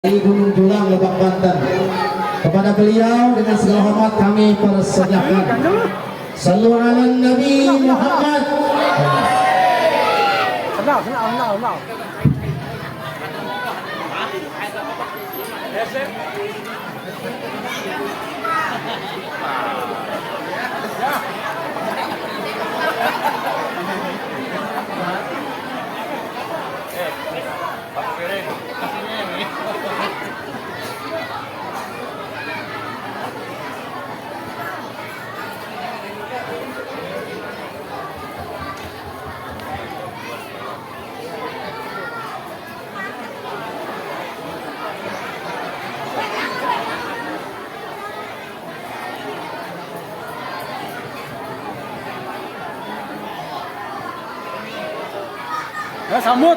Di Gunung Julang, Lebak Banten. Kepada beliau dengan segala hormat kami persilakan. Sallu ala Nabi Muhammad. Kenal.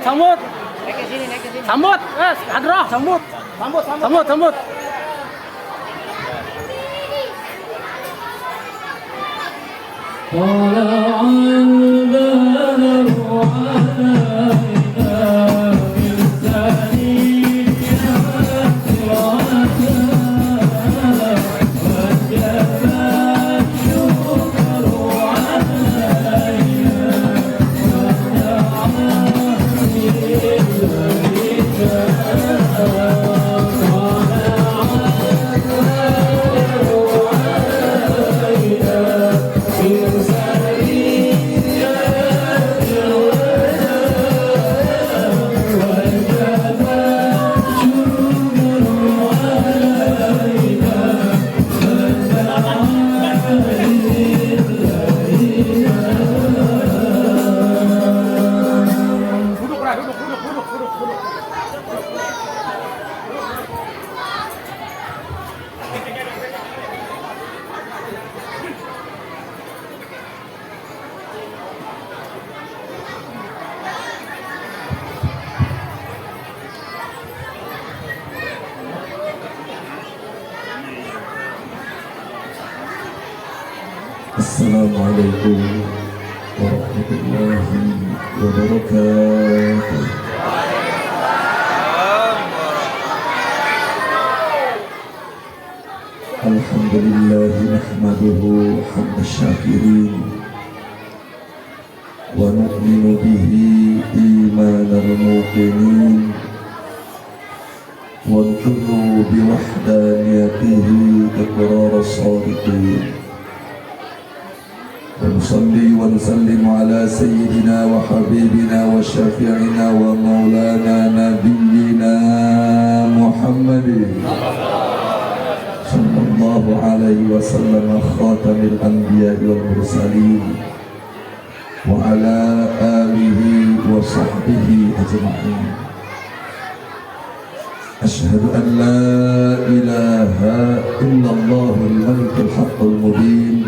Sambut. Naik ke sini. Sambut. Hadroh, sambut. Assalamualaikum warahmatullahi wabarakatuh. Alhamdulillah nahmaduhu hamda syakirin wa nu'minu bihi imanal muqinin wa nuqirru biwahdaniyatihi iqrar as-sadiqin. ونصلي ونسلم على سيدنا وحبيبنا وشفيعنا ومولانا نبينا محمد صلى الله عليه وسلم خاتم الأنبياء والمرسلين وعلى آله وصحبه أجمعين. أشهد أن لا إله إلا الله الملك الحق المبين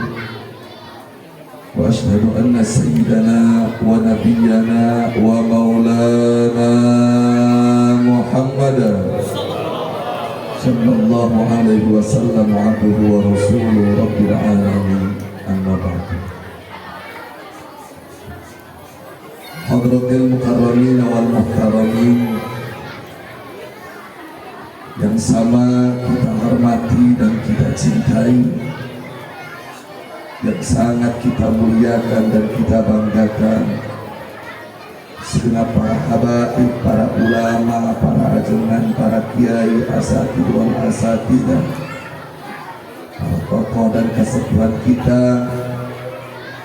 وأشهد أن سيدنا ونبينا ومولانا محمدا صلى الله عليه وسلم عبده ورسوله رب العالمين. أما بعد. Hadratil mukarramin wal muhtaramin yang sama kita hormati dan kita cintai, yang sangat kita muliakan dan kita banggakan, segenap para habaib, para ulama, para ajunan, para kiai, asatidz wal asatidzah, para tokoh dan kesepuhan kita.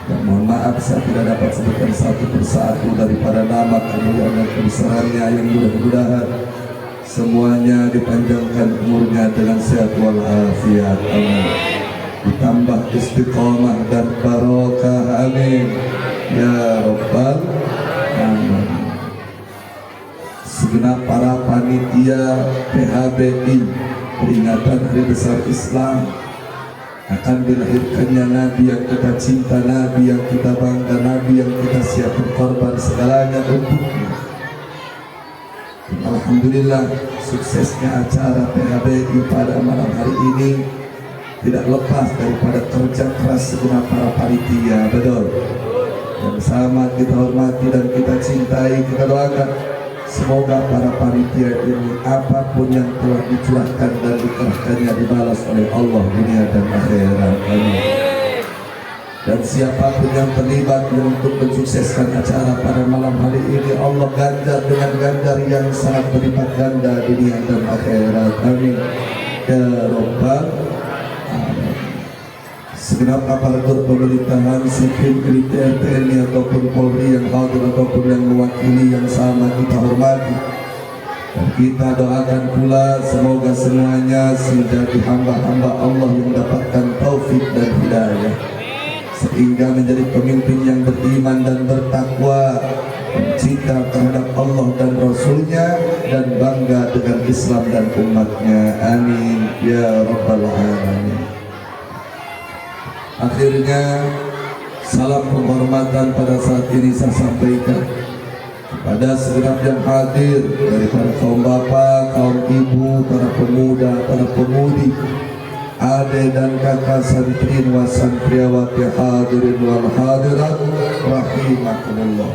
Dan mohon maaf saya tidak dapat sebutkan satu persatu daripada nama kemuliaan dan kebesarannya, yang mudah-mudahan semuanya dipanjangkan umurnya dengan sehat walafiat, amin. Ditambah istiqomah dan barokah, amin ya rabbal alamin. Segenap para panitia PHBI peringatan Hari Besar Islam akan dilahirkannya Nabi yang kita cinta, Nabi yang kita bangga, Nabi yang kita siap berkorban segalanya untuknya. Alhamdulillah, suksesnya acara PHBI pada malam hari ini tidak lepas daripada kerja keras segenap para panitia, betul. Yang sama kita hormati dan kita cintai, kita doakan Semoga para panitia ini apapun yang telah dicurahkan dan dikerahkannya dibalas oleh Allah dunia dan akhirat. Amin. Dan siapapun yang terlibat untuk mensukseskan acara pada malam hari ini, Allah ganjar dengan ganjar yang sangat berlipat ganda dunia dan akhirat. Amin. Ya Rabbal Alamin. Segenap aparatur pemerintahan, sipil, militer, TNI ataupun Polri yang hadir ataupun yang mewakili yang sama kita hormati. Dan kita doakan pula semoga semuanya menjadi hamba-hamba Allah yang mendapatkan taufik dan hidayah, sehingga menjadi pemimpin yang beriman dan bertakwa, cinta terhadap Allah dan Rasulnya, dan bangga dengan Islam dan umatnya. Amin ya Rabbal Alamin. Akhirnya salam penghormatan pada saat ini saya sampaikan kepada segenap yang hadir, daripada kaum bapak, kaum ibu, para pemuda, para pemudi, adik dan kakak santrin wa santriawati hadirin wal hadirat rahimakumullah.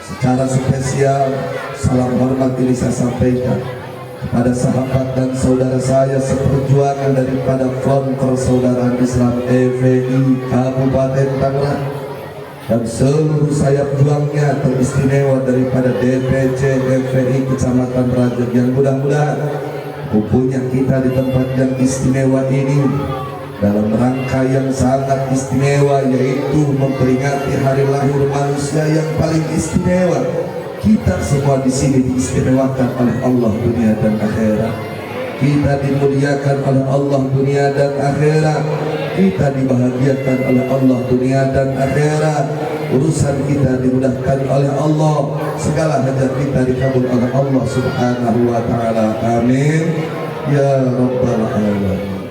Secara spesial salam hormat ini saya sampaikan kepada sahabat dan saudara saya seperjuangan daripada Front Persaudaraan Islam FPI Kabupaten Tangerang dan seluruh sayap juangnya teristimewa daripada DPC FPI Kecamatan Rajab, yang mudah-mudahan kumpulnya kita di tempat yang istimewa ini dalam rangka yang sangat istimewa, yaitu memperingati hari lahir manusia yang paling istimewa. Kita semua di sini diistimewakan oleh Allah dunia dan akhirat. Kita dimuliakan oleh Allah dunia dan akhirat. Kita dibahagiakan oleh Allah dunia dan akhirat. Urusan kita dimudahkan oleh Allah. Segala hajat kita dikabul oleh Allah Subhanahu wa taala. Amin ya Rabbal Alamin.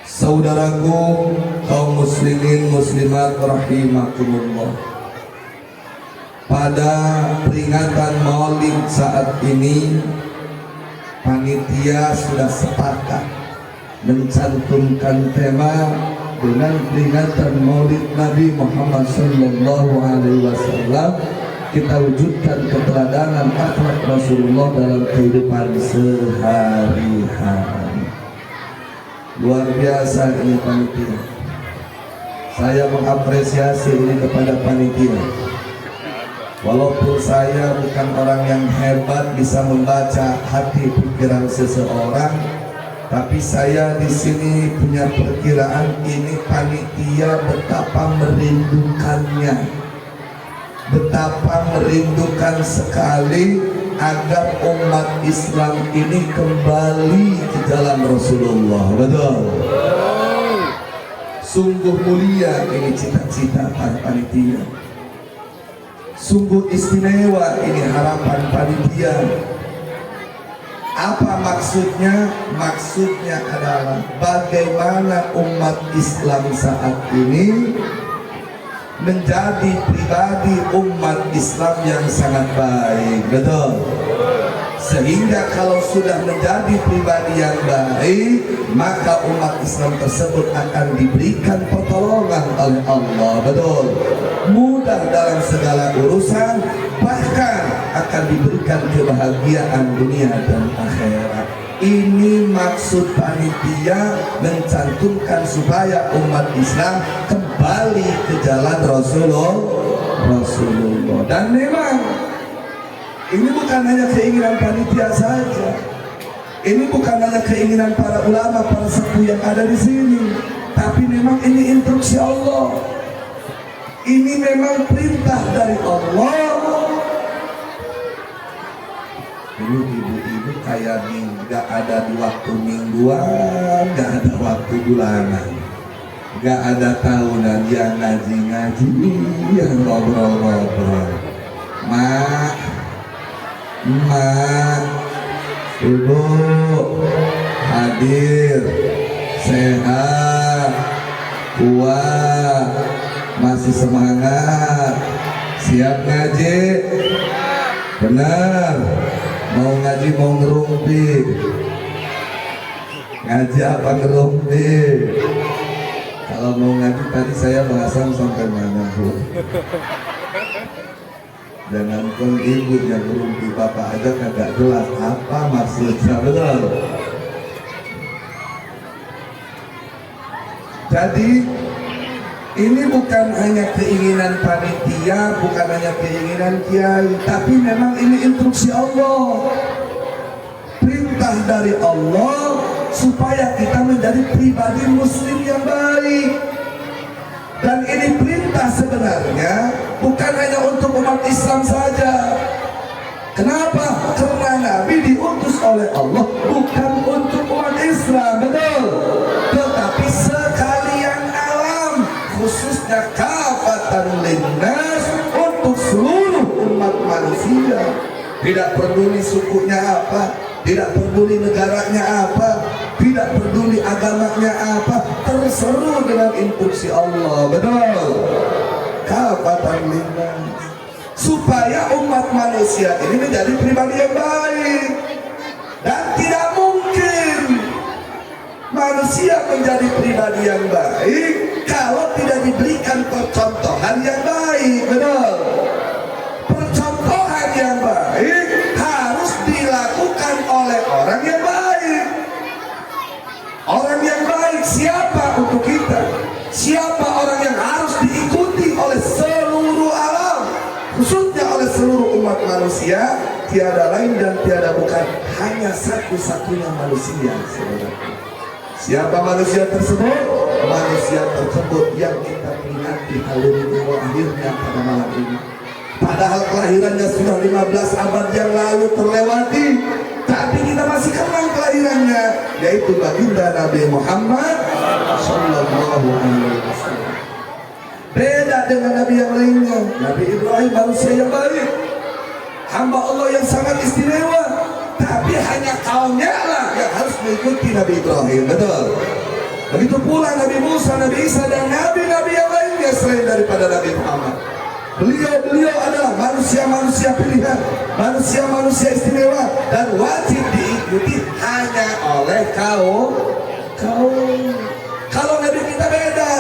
Saudaraku kaum muslimin muslimat rahimakumullah, pada peringatan Maulid saat ini panitia sudah sepakat mencantumkan tema dengan peringatan Maulid Nabi Muhammad sallallahu alaihi wasallam, kita wujudkan keteladanan akhlak Rasulullah dalam kehidupan sehari-hari. Luar biasa ini panitia. Saya mengapresiasi ini kepada panitia. Walaupun saya bukan orang yang hebat bisa membaca hati pikiran seseorang, tapi saya di sini punya perkiraan ini panitia betapa merindukannya, betapa merindukan sekali agar umat Islam ini kembali ke jalan Rasulullah. Betul. Sungguh mulia ini cita-cita para panitia. Sungguh istimewa ini harapan panitia. Apa maksudnya? Maksudnya adalah bagaimana umat Islam saat ini menjadi pribadi umat Islam yang sangat baik. Betul. Sehingga kalau sudah menjadi pribadi yang baik, maka umat Islam tersebut akan diberikan pertolongan oleh Allah. Betul. Mudah dalam segala urusan, bahkan akan diberikan kebahagiaan dunia dan akhirat. Ini maksud panitia mencantumkan supaya umat Islam kembali ke jalan Rasulullah. Dan memang ini bukan hanya keinginan panitia saja. Ini bukan hanya keinginan para ulama, para sepuh yang ada di sini, tapi memang ini instruksi Allah. Ini memang perintah dari Allah. Dulu ibu-ibu kayak gak ada di waktu mingguan, gak ada waktu bulanan, gak ada tahunan, yang ngaji-ngaji, yang ngobrol-ngobrol. Mak, ibu hadir, sehat, kuat, masih semangat, siap ngaji, benar, mau ngaji mau ngerumpi, ngaji apa ngerumpi? Kalau mau ngaji tadi saya bahasan sampai mana Bu? Jangan pun ibu yang berumpi bapak aja kagak jelas apa maksudnya, betul. Jadi ini bukan hanya keinginan panitia, bukan hanya keinginan kiai, tapi memang ini instruksi Allah, perintah dari Allah supaya kita menjadi pribadi muslim yang baik. Dan ini perintah sebenarnya bukan hanya untuk umat Islam saja. Kenapa? Karena Nabi diutus oleh Allah bukan untuk umat Islam, betul, tetapi sekalian alam, khususnya kafatan linnas, untuk seluruh umat manusia. Tidak peduli sukunya apa, tidak peduli negaranya apa, tidak peduli agamanya apa, terseru dengan instruksi Allah, betul. Kafatan linnas, supaya umat manusia ini menjadi pribadi yang baik. Dan tidak mungkin manusia menjadi pribadi yang baik kalau tidak diberikan percontohan yang baik, betul. Percontohan yang baik harus dilakukan oleh orang yang baik. Orang yang baik siapa untuk kita? Siapa orang yang harus diikuti oleh seluruh alam, khususnya oleh seluruh umat manusia? Tiada lain dan tiada bukan, hanya satu-satunya manusia, saudara. Siapa manusia tersebut? Manusia tersebut yang kita peringati hari lahirnya pada malam ini. Padahal kelahirannya sudah 15 abad yang lalu terlewati, tapi kita masih kenang kelahirannya, yaitu baginda Nabi Muhammad Sallallahu Alaihi Wasallam. Beda dengan Nabi yang lainnya. Nabi Ibrahim manusia yang baik, hamba Allah yang sangat istimewa, tapi hanya kaumnya lah yang harus mengikuti Nabi Ibrahim, betul. Begitu pula Nabi Musa, Nabi Isa, dan Nabi-Nabi yang lainnya selain daripada Nabi Muhammad. Beliau adalah manusia-manusia pilihan, manusia-manusia istimewa, dan wajib diikuti hanya oleh kaum. Kalau Nabi kita beda.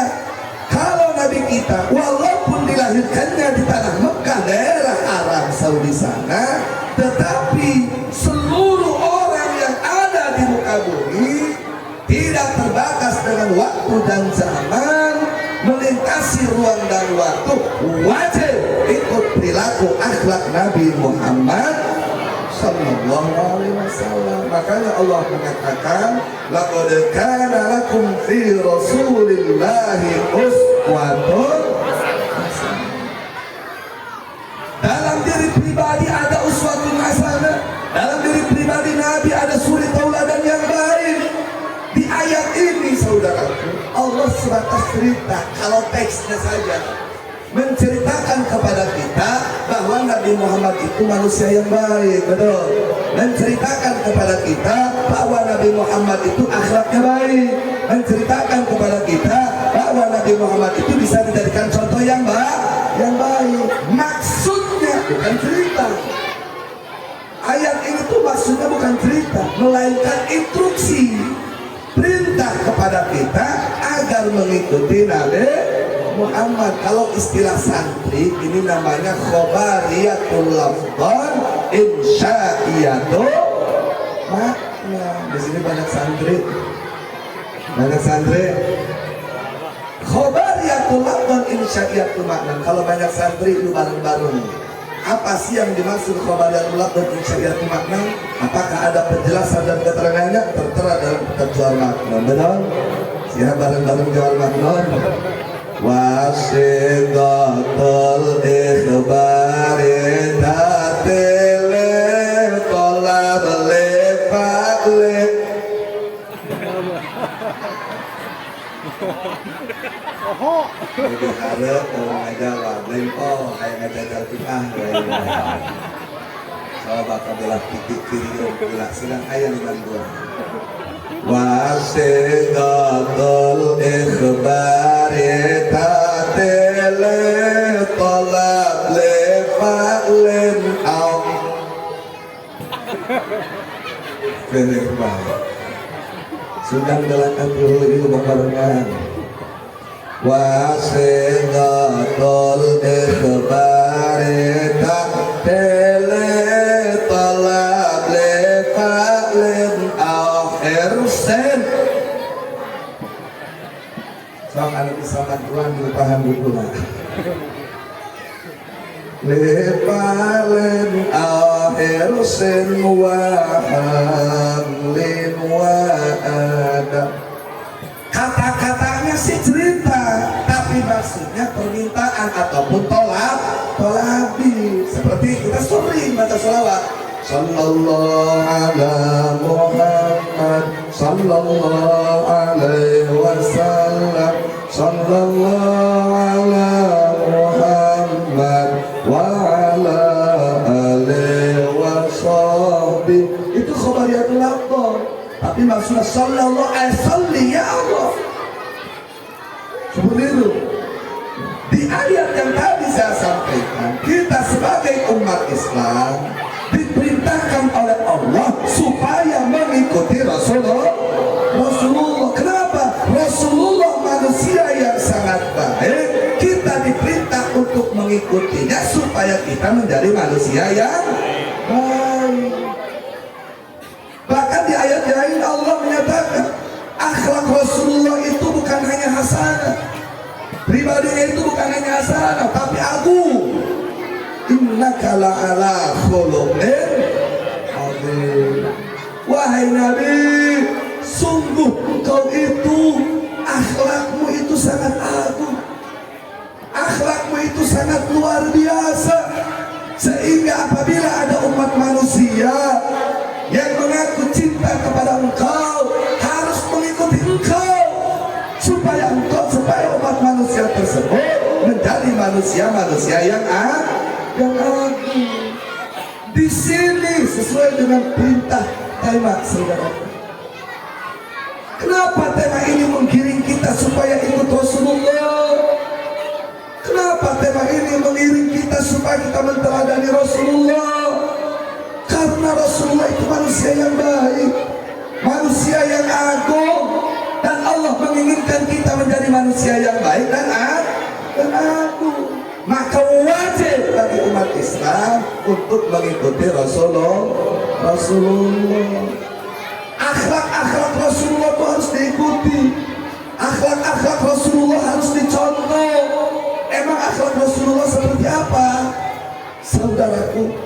Kalau Nabi kita walaupun dilahirkannya di tanah Mekah, daerah Arab Saudi sana, tetapi seluruh orang yang ada di muka bumi tidak terbatas dengan waktu dan zaman, melintasi ruang dan waktu, wajib ikut perilaku akhlak Nabi Muhammad Sallallahu Alaihi Wasallam. Makanya Allah mengatakan, laqad kana lakum fi Rasulillahi uswatun hasanah. Dalam diri pribadi ada uswatun hasanah. Dalam diri pribadi Nabi ada suri tauladan yang baik. Di ayat ini saudaraku, Allah sebatas cerita, kalau teksnya saja menceritakan kepada kita bahwa Nabi Muhammad itu manusia yang baik, betul. Menceritakan kepada kita bahwa Nabi Muhammad itu akhlaknya baik. Menceritakan kepada kita bahwa Nabi Muhammad itu bisa dijadikan contoh yang baik. Maksudnya bukan cerita. Ayat ini tuh maksudnya bukan cerita, melainkan instruksi, perintah kepada kita agar mengikuti Nabi Muhammad. Kalau istilah santri ini namanya khobariyatul lafdhan insya'iyatul makna. Di sini banyak santri. Khobariyatul lafdhan insya'iyatul makna. Kalau banyak santri itu bareng-bareng. Apa sih yang dimaksud khobariyatul lafdhan insya'iyatul makna? Apakah ada penjelasan dan keterangannya? Tertera dalam kitab Jual Makna. Benar? Siapa bareng-bareng Jual Makna? Wasiqatul ikhbari tatile tolab lefakle. Jadi harap kalau ngajawab lempo kayak ngajar fikah. Coba kabelah titik kiri bila sedang ayam bantuan. Wasiqatul ikhbari tatile tolab lefaklen au. Bener banget. Sudah galakan dulu itu barengan. Wasiqatul ikhbari tatile tele talab le fa'len akhir sen. Soal anak Islam Tuhan paham dulu lah. Lepalen akhir sen wa hamlin wa ada. Kata-katanya sih cerita, tapi maksudnya permintaan ataupun tolabi. Seperti kita sering baca sholawat. Sallallahu ala Muhammad, sallallahu alaihi wasallam, sallallahu ala Muhammad wa ala alihi washabi. Itu khabariyatul lafdh. Tapi maksudnya sallallahu alaihi wasallam ya Allah. Seperti itu. Di ayat yang tadi saya sampaikan, kita sebagai umat Islam diperintahkan oleh Allah supaya mengikuti Rasulullah. Kenapa? Rasulullah manusia yang sangat baik. Kita diperintah untuk mengikutinya supaya kita menjadi manusia yang baik. Bahkan di ayat lain Allah menyatakan akhlak Rasulullah itu bukan hanya hasanah, pribadinya itu bukan hanya hasanah, tapi agung. Innaka la'ala khuluqin azim. Wahai Nabi, sungguh kau itu akhlakmu itu sangat agung, akhlakmu itu sangat luar biasa, sehingga apabila ada umat manusia yang mengaku cinta kepada engkau harus mengikuti engkau, supaya umat manusia tersebut menjadi manusia-manusia yang agung. Di sini sesuai dengan perintah tema saudara. Kenapa tema ini menggiring kita supaya ikut Rasulullah? Kenapa tema ini mengiring kita supaya kita menteladani Rasulullah? Karena Rasulullah itu manusia yang baik, manusia yang agung, dan Allah menginginkan kita menjadi manusia yang baik dan agung. Maka wajib bagi umat Islam untuk mengikuti Rasulullah. Akhlak-akhlak Rasulullah itu harus diikuti. Akhlak-akhlak Rasulullah harus dicontoh. Emang akhlak Rasulullah seperti apa? Saudaraku,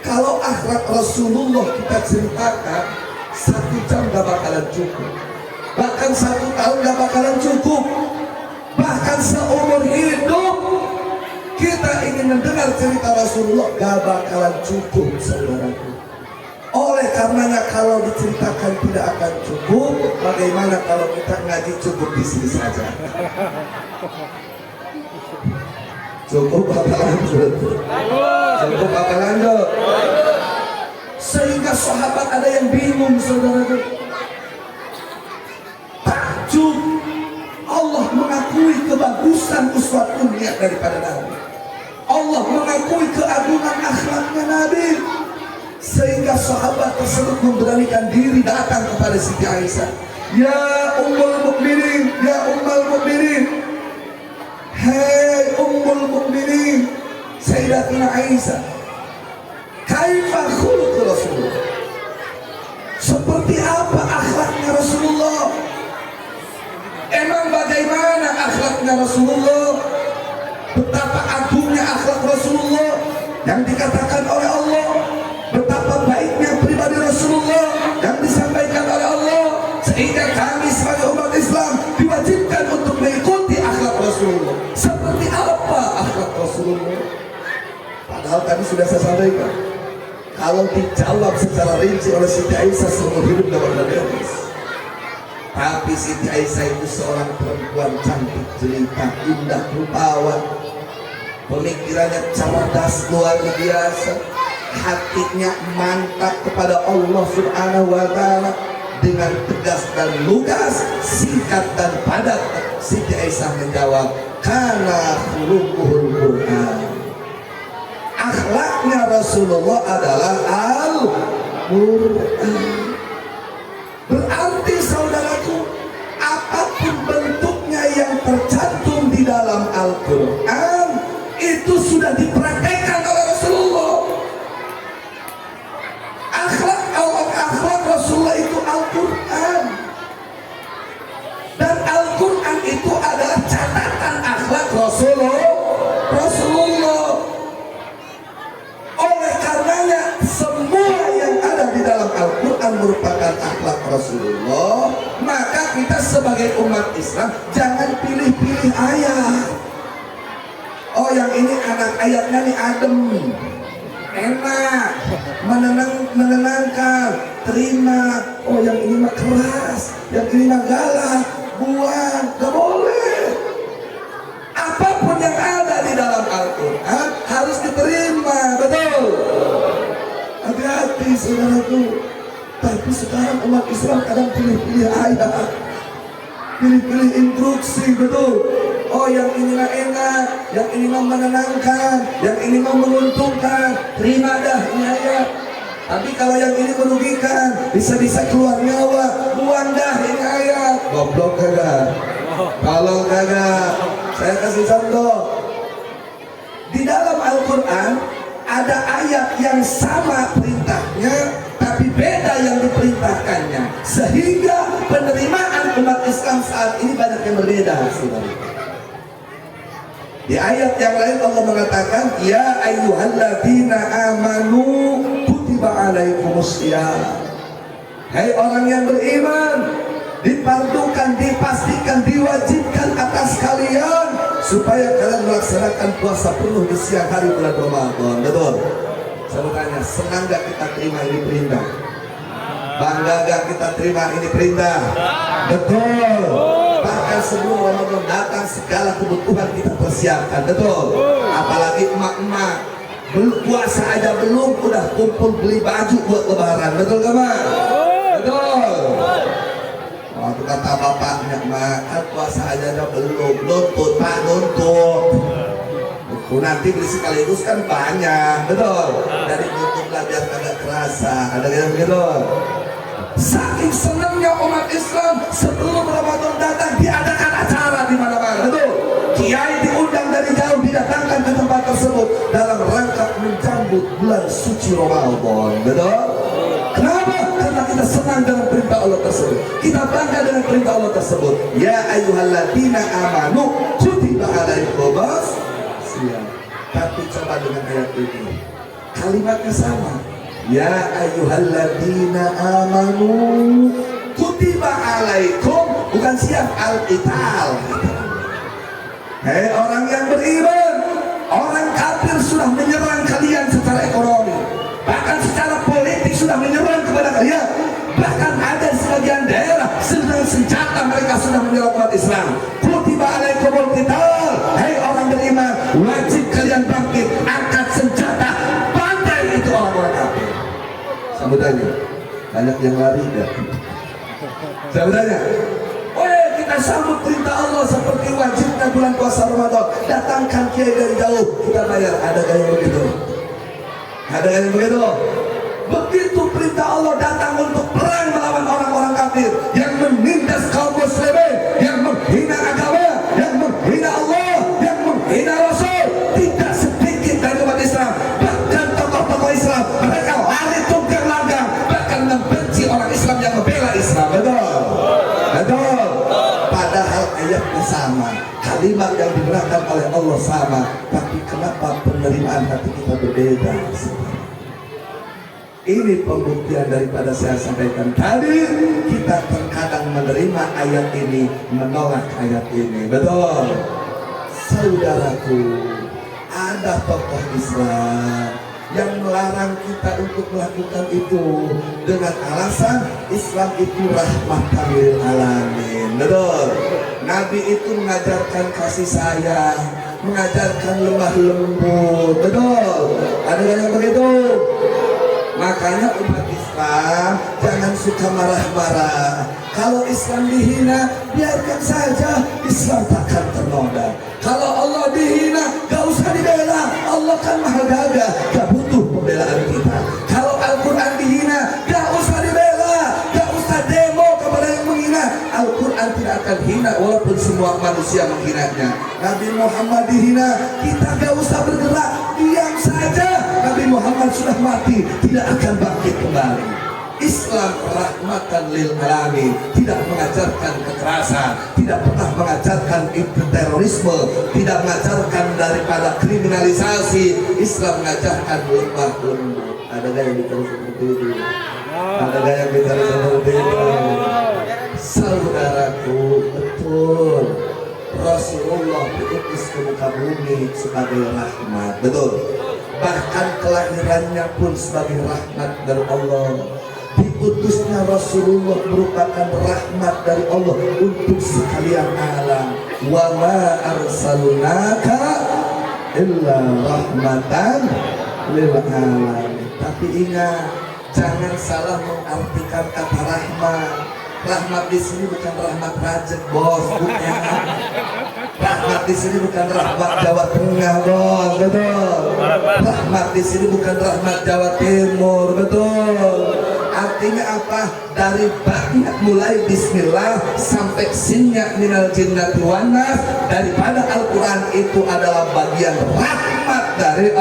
kalau akhlak Rasulullah kita ceritakan 1 jam gak bakalan cukup, bahkan 1 tahun gak bakalan cukup, bahkan seumur hidup kita ingin mendengar cerita Rasulullah gak bakalan cukup, saudaraku. Oleh karenanya kalau diceritakan tidak akan cukup, bagaimana kalau kita ngaji cukup di sini saja? Cukup apa lanjut? Cukup apa lanjut? Sehingga sahabat ada yang bingung, saudaraku. Takjub, Allah mengakui kebagusan uswatun niat daripada Nabi. Allah mengakui keagungan akhlaknya Nabi, sehingga sahabat tersebut memberanikan diri datang kepada Siti Aisyah. Ya Ummul Mukminin, ya Ummul Mukminin, hei Ummul Mukminin Sayyidatina Aisyah, kaifa khuluq Rasulullah, seperti apa akhlaknya Rasulullah? Emang bagaimana akhlaknya Rasulullah? Betapa agungnya akhlak Rasulullah yang dikatakan oleh Allah, betapa baiknya pribadi Rasulullah yang disampaikan oleh Allah, sehingga kami sebagai umat Islam diwajibkan untuk mengikuti akhlak Rasulullah. Seperti apa akhlak Rasulullah? Padahal tadi sudah saya sampaikan, kalau dijawab secara rinci oleh Siti Aisyah seumur hidup dapat beres. Tapi Siti Aisyah itu seorang perempuan cantik jelita, indah rupawan, pemikirannya cerdas luar biasa, hatinya mantap kepada Allah Subhanahu wa Ta'ala. Dengan tegas dan lugas, singkat dan padat, Siti Aisyah menjawab, kana khuluquhul Qur'an. Akhlaknya Rasulullah adalah Al-Qur'an. Berarti saudaraku, apapun bentuknya yang tercantum di dalam Al-Quran itu sudah dipraktekkan oleh Rasulullah. dan akhlak Rasulullah, maka kita sebagai umat Islam jangan pilih-pilih ayat. Oh, yang ini anak ayatnya nih adem, enak, menenangkan, terima. Oh, yang ini mah keras, yang ini mah galak, buang, gak boleh. Apapun yang ada di dalam Al-Quran harus diterima, betul. Hati-hati saudaraku. Tapi sekarang umat Islam kadang pilih-pilih ayat, pilih-pilih instruksi, betul. Oh, yang ini mah enak, yang ini mah menenangkan, yang ini mah menguntungkan, terima dah ini ayat. Tapi kalau yang ini merugikan, bisa-bisa keluar nyawa, buang dah ini ayat. Goblok kagak? Kalau kagak, saya kasih contoh. Di dalam Al-Quran ada ayat yang sama perintahnya, tapi beda yang diperintahkannya, sehingga penerimaan umat Islam saat ini banyak yang berbeda, saudara. Di ayat yang lain Allah mengatakan, ya ayyuhalladzina amanu kutiba alaikumusiyam. Hai orang yang beriman, dipardukan, dipastikan, diwajibkan atas kalian supaya kalian melaksanakan puasa penuh di siang hari bulan Ramadan. Betul? Saya tanya, senang gak kita terima ini perintah? Bangga gak kita terima ini perintah? Betul. Bahkan sebelum Ramadan datang segala kebutuhan kita persiapkan. Betul. Apalagi emak-emak puasa aja belum udah kumpul beli baju buat lebaran. Betul gak, Mak? Betul. Waktu kata bapaknya, Mak, kan puasa aja belum. Nuntut, Pak, nuntut. Nanti beli sekaligus kan banyak. Betul. Dari nuntut lah biar agak kerasa. Ada yang begitu. Saking senangnya umat Islam sebelum Ramadan datang diadakan acara di mana-mana. Betul. Kiai diundang dari jauh, didatangkan ke tempat tersebut dalam rangka menjambut bulan suci Ramadan. Betul. Kenapa? Karena kita senang dengan perintah Allah tersebut. Kita bangga dengan perintah Allah tersebut. Ya ayyuhalladzina amanu kutiba alaikumus siyam. Tapi coba dengan ayat ini, kalimatnya sama. Ya ayyuhalladzina amanu kutiba alaikum, bukan siap al-qital. Hei orang yang beriman, orang kafir sudah menyerang kalian secara ekonomi, bahkan secara politik sudah menyerang kepada kalian. Bahkan ada sebagian daerah sedang senjata mereka sudah menyerang umat Islam. Kutiba alaikumul qital. Hei orang beriman, wajib kalian bangkit, angkat senjata, pandai itu orang-orang kafir. Saya bertanya, banyak yang lari ya? Saya bertanya, kita sambut perintah Allah seperti wajibnya bulan puasa Ramadan. Datangkan kiai dari jauh, kita bayar. Ada yang begitu? Ada yang begitu? Begitu perintah Allah datang untuk perang melawan orang-orang kafir yang menindas kaum muslimin, yang menghina agama, yang menghina Allah, yang menghina Rasul. Tidak sedikit dari umat Islam, bahkan tokoh-tokoh Islam, mereka lari tunggang langgang, bahkan membenci orang Islam yang membela Islam. Betul? Betul? Padahal ayatnya sama, kalimat yang digunakan oleh Allah sama, tapi kenapa penerimaan hati kita berbeda? Ini pembuktian daripada saya sampaikan tadi. Kita terkadang menerima ayat ini, menolak ayat ini. Betul? Saudaraku, ada tokoh Islam yang melarang kita untuk melakukan itu dengan alasan Islam itu rahmatan lil alamin. Betul? Nabi itu mengajarkan kasih sayang, mengajarkan lemah lembut. Betul? Ada yang begitu? Makanya umat Islam jangan suka marah-marah. Kalau Islam dihina, biarkan saja, Islam takkan ternoda. Kalau Allah dihina, gak usah dibela. Allah kan maha gagah, gak butuh pembelaan kita. Kalau Al-Quran dihina, gak usah dibela, gak usah demo kepada yang menghina. Al-Quran tidak akan hina walaupun semua manusia menghinanya. Nabi Muhammad dihina, kita gak usah bergerak, diam saja. Nabi Muhammad sudah mati, tidak akan bangkit kembali. Islam rahmatan lil alamin, tidak mengajarkan kekerasan, tidak pernah mengajarkan terorisme, tidak mengajarkan daripada kriminalisasi. Islam mengajarkan lemah lembut. Ada yang bicara seperti itu? Ada yang bicara seperti diutus ke muka bumi sebagai rahmat. Betul. Bahkan kelahirannya pun sebagai rahmat dari Allah. Diutusnya Rasulullah merupakan rahmat dari Allah untuk sekalian alam. Wa ma arsalnaka illa rahmatan lil alamin. Tapi ingat, jangan salah mengartikan kata rahmat. Rahmat di sini bukan rahmat Rajek, bos, bukan. Rahmat di sini bukan rahmat Jawa Tengah, bos, betul. Rahmat di sini bukan rahmat Jawa Timur, betul. Artinya apa? Dari banyak mulai bismillah sampai sinnya minal jinnati wan nas, daripada Al-Quran itu adalah bagian rahmat dari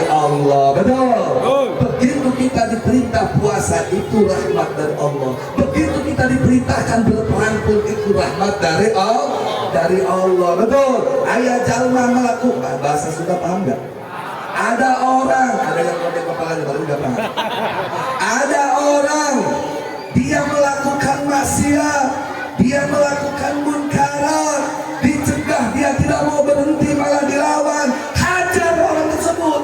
Allah, betul. Begitu kita diperintah puasa itu rahmat dari Allah. Begitu kita diperintahkan berperang pun itu rahmat dari Allah, betul. Ayah jalma melakukan, bahasa sudah paham nggak? Ada orang, ada yang kode kepalanya baru nggak paham. Ada orang, dia melakukan maksiat, dia melakukan munkarat, dicegah, dia tidak mau berhenti malah dilawan, hajar orang tersebut.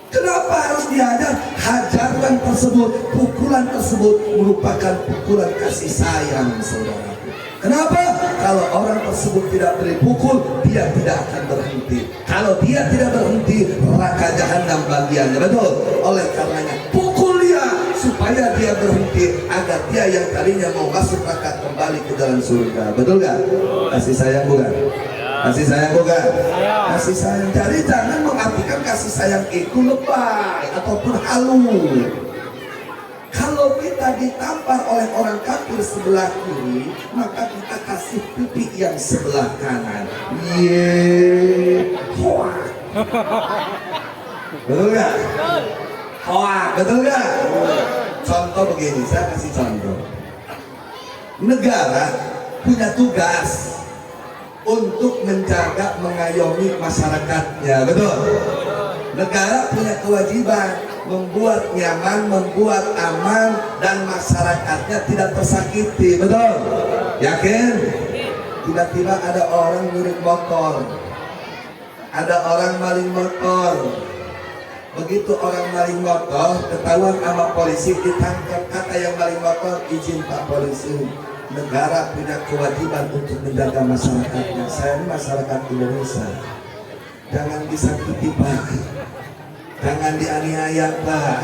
Kenapa harus dihajar? Hajaran tersebut, pukulan tersebut merupakan pukulan kasih sayang, saudaraku. Kenapa? Kalau orang tersebut tidak beri pukul, dia tidak akan berhenti. Kalau dia tidak berhenti, neraka jahanam bagiannya, betul. Oleh karenanya, pukul dia supaya dia berhenti, agar dia yang tadinya mau masuk neraka kembali ke dalam surga, betul gak? Kasih sayang bukan? Kasih sayang bukan? Kasih sayang. Jadi jangan mengartikan kasih sayang itu lebay ataupun halu. Kalau kita ditampar oleh orang kafir sebelah kiri, maka kita kasih pipi yang sebelah kanan. Hoak. Betul gak? Hoak, betul gak? Contoh begini, saya kasih contoh. Negara punya tugas untuk menjaga, mengayomi masyarakatnya, betul. Negara punya kewajiban membuat nyaman, membuat aman, dan masyarakatnya tidak tersakiti, betul. Yakin? Tiba-tiba ada orang nyuri motor, ada orang maling motor. Begitu orang maling motor ketahuan sama polisi, ditangkap. Kata yang maling motor, izin Pak Polisi, negara punya kewajiban untuk menjaga masyarakatnya. Saya ini masyarakat Indonesia, jangan disakiti Pak, jangan dianiaya Pak,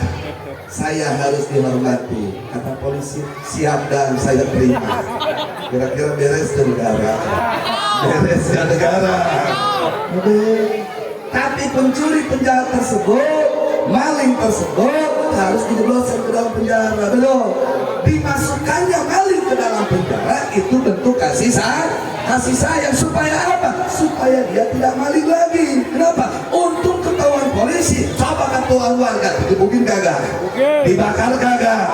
saya harus dihormati. Kata polisi, siap dan saya terima. Kira-kira beres ke negara? Beres ke negara. Tapi pencuri penjahat tersebut, maling tersebut harus dijebloskan ke dalam penjara, betul. Dimasukkannya maling ke dalam penjara itu bentuk kasih sayang. Supaya apa? Supaya dia tidak maling lagi. Kenapa? Untuk ketahuan polisi, coba ketua warga digebukin kagak, dibakar kagak.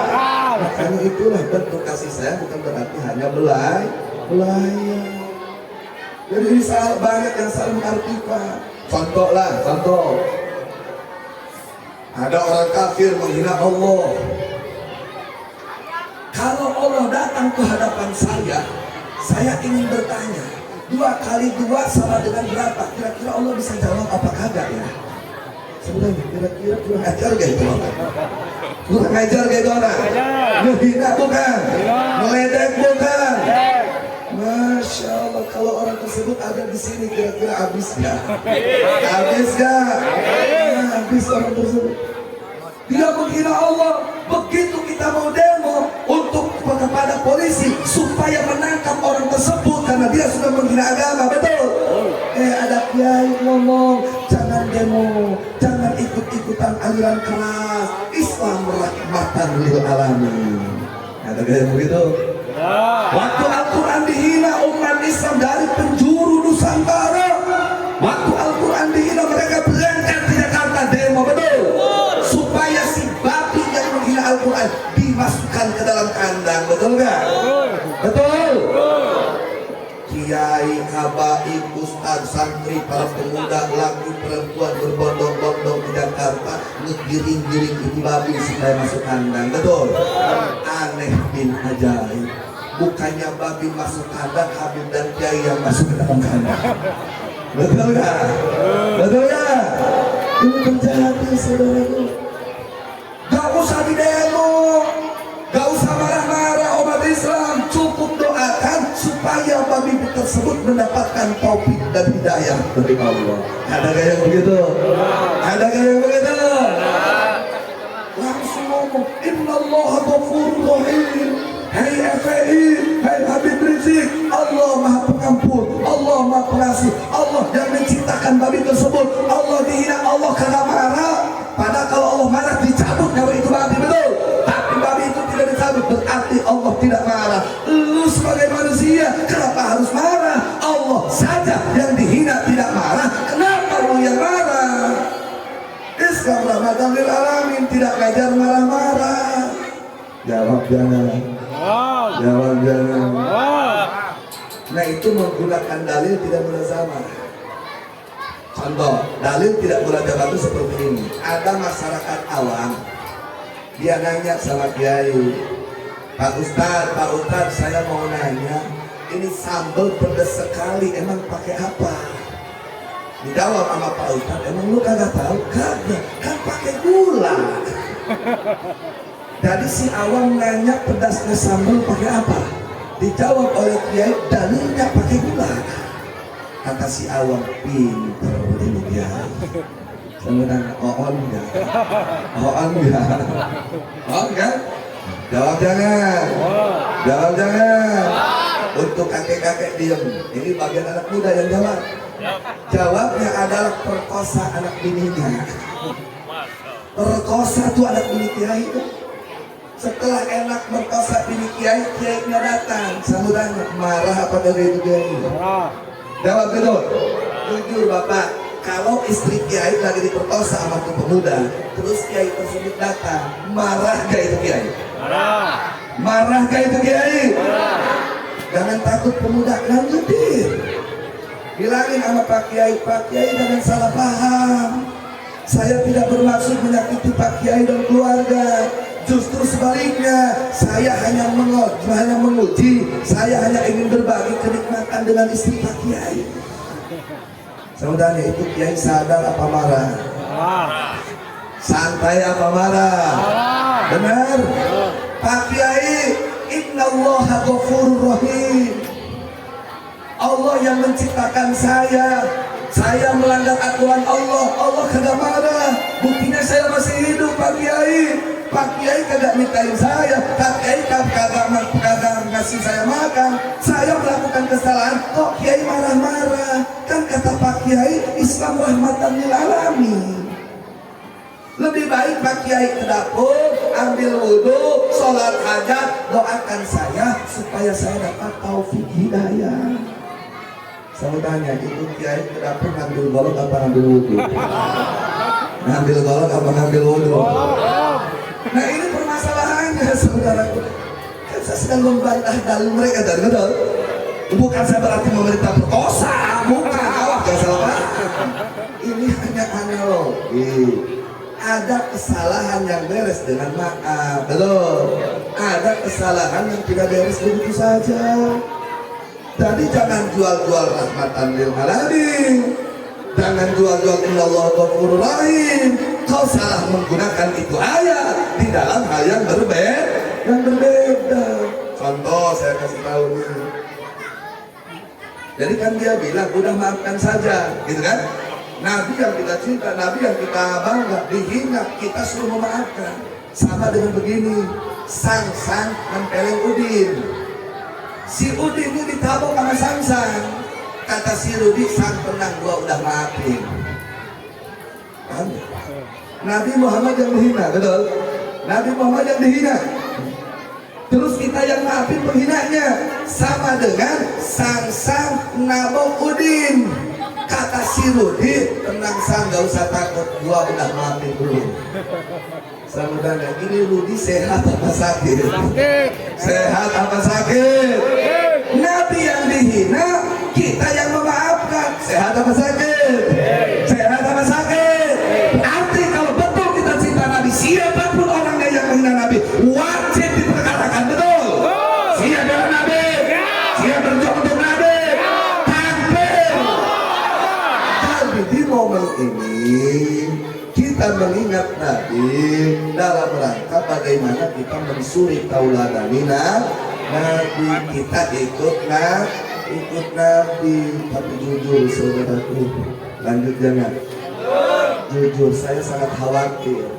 Makanya itulah bentuk kasih sayang, bukan berarti hanya belayar. Jadi ini banyak yang salah mengartikan. Contoh. Ada orang kafir menghina Allah. Kalau Allah datang ke hadapan saya ingin bertanya, 2 kali 2 sama dengan berapa? Kira-kira Allah bisa jawab apa kagak ya? Sebenarnya kira-kira kurang ajar gak itu orang? Kurang ajar gak itu orang? Menghina bukan? Meledek bukan? Masya Allah, kalau orang tersebut ada di sini, kira-kira habis gak? Habis gak? Habis orang tersebut. Dia menghina Allah. Begitu kita mau demo untuk kepada polisi supaya menangkap orang tersebut karena dia sudah menghina agama, betul? Ada kiai ngomong, jangan demo, jangan ikut-ikutan aliran keras. Islam rahmatan lil alamin. Ada gaya begitu? Waktu Al-Quran dihina umat Islam dari penjuru Nusantara, waktu Al-Quran dihina mereka berangkat ke Jakarta demo, betul? Supaya si babi yang menghina Al-Quran dimasukkan ke dalam kandang, betul gak? Betul. Kiai, habaib, ustadz, santri, para pemuda, laki, perempuan berbondong-bondong di Jakarta ngegiring-giring itu babi supaya masuk kandang, betul? Aneh bin ajaib. Bukan hanya babi masuk kandang, Habib dan Kiai yang masuk ke dalam kandang. Betul nggak? Betul nggak? Ini terjadi saudaraku. Gak usah didemo, gak usah marah-marah umat Islam. Cukup doakan supaya babi tersebut mendapatkan taufik dan hidayah dari Allah. Ada gak yang begitu? Ada gak yang begitu? Langsung ngomong, Innallaha ghafurur rahim. Hai FPI, hai Habib Rizik, Allah Maha Pengampun, Allah Maha Pengasih, Allah yang menciptakan babi tersebut. Allah dihina, Allah kagak marah. Padahal kalau Allah marah dicabut nyawa itu babi, betul. Tapi babi itu tidak dicabut, berarti Allah tidak marah. Lu sebagai manusia, kenapa harus marah? Allah saja yang dihina tidak marah, kenapa lu yang marah? Islam rahmatan lil alamin, tidak ngajar marah-marah. Jawab jangan. Jawab jangan. Nah itu menggunakan dalil tidak mulazamah. Contoh, dalil tidak mulazamah itu seperti ini. Ada masyarakat awam, dia nanya sama Kiai, Pak Ustadz saya mau nanya, ini sambal pedas sekali, emang pakai apa? Dijawab sama Pak Ustadz, emang lu kagak tahu? Kagak, kan pakai gula. Jadi si awam nanya pedasnya sambal pakai apa? Dijawab oleh Kiai, dalilnya pakai gula. Kata si awam, pinter ini Kiai. Saya nanya, on enggak? On enggak? On enggak? Jawab jangan. Jawab jangan. Untuk kakek-kakek diam. Ini bagian anak muda yang jawab. Jawabnya adalah perkosa anak bininya. Perkosa tuh anak bini Kiai itu. Setelah enak merkosa bini Kiai, Kiainya datang. Sambutannya, marah apa dari itu Kiai? Jawab betul. Jujur Bapak, kalau istri Kiai lagi diperkosa sama tuh pemuda, terus Kiai tersebut datang, marah gak itu Kiai? Marah. Marah gak itu Kiai? Marah. Jangan takut pemuda, lanjutin. Bilangin sama Pak Kiai jangan salah paham. Saya tidak bermaksud menyakiti Pak Kiai dan keluarga. Justru sebaliknya, saya hanya menguji, saya hanya ingin berbagi kenikmatan dengan istri Pak Kiai. Saudaranya itu Kiai sadar apa marah? Santai apa marah? Benar? Pak Kiai, Innallaha ghafurur rahim. Allah yang menciptakan saya melanggar aturan Allah, Allah kagak marah. Buktinya saya masih hidup Pak Kiai. Pak Kiai kagak mintain saya, Pak Kiai kagak ngasih saya makan. Saya melakukan kesalahan, kok Kiai marah-marah? Kan kata Pak Kiai, Islam rahmatan lil alamin. Lebih baik Pak Kiai ke dapur, ambil wudhu, sholat hajat, doakan saya supaya saya dapat taufik hidayah. Saya tanya, itu Kiai ke dapur ngambil golok apa ngambil wudhu? Ngambil golok apa ngambil wudhu? Nah ini permasalahannya saudaraku. Kan saya sedang membantah dalil mereka dari betul. Bukan saya berarti memerintah perkosa, bukan. Awas jangan salah paham. Ini hanya analogi. Ada kesalahan yang beres dengan maaf, betul. Ada kesalahan yang tidak beres begitu saja. Jadi jangan jual-jual rahmatan lil alamin. Jangan jual-jual Innallaha ghafurur rahim. Kau salah menggunakan itu ayat di dalam hal yang berbeda. Contoh saya kasih tahu nih. Jadi kan dia bilang udah maafkan saja, gitu kan? Nabi yang kita cinta, Nabi yang kita bangga, dihina, kita suruh memaafkan. Sama dengan begini, sang nempelin Udin. Si Udin ini ditabok sama sang. Kata si Rudi, sang tenang, gua udah maafin. Paham? Nabi Muhammad yang dihina, betul? Nabi Muhammad yang dihina. Terus kita yang maafin penghinanya. Sama dengan sang nabok Udin. Kata si Rudi, tenang sang, gak usah takut, gua udah maafin dulu. Samudana, ini Rudi sehat apa sakit? Sakit. Sehat apa sakit? Nabi yang dihina, kita yang memaafkan. Sehat apa sakit? Sehat apa sakit? Arti kalau betul kita cinta Nabi, siapapun orangnya yang menghina Nabi, wajib diperkarakan, betul? Siapa bela Nabi? Nabi dalam rangka bagaimana kita mensuri tauladani Nabi, kita ikut Nabi. Tapi jujur saudaraku, lanjut jangan. Jujur saya sangat khawatir.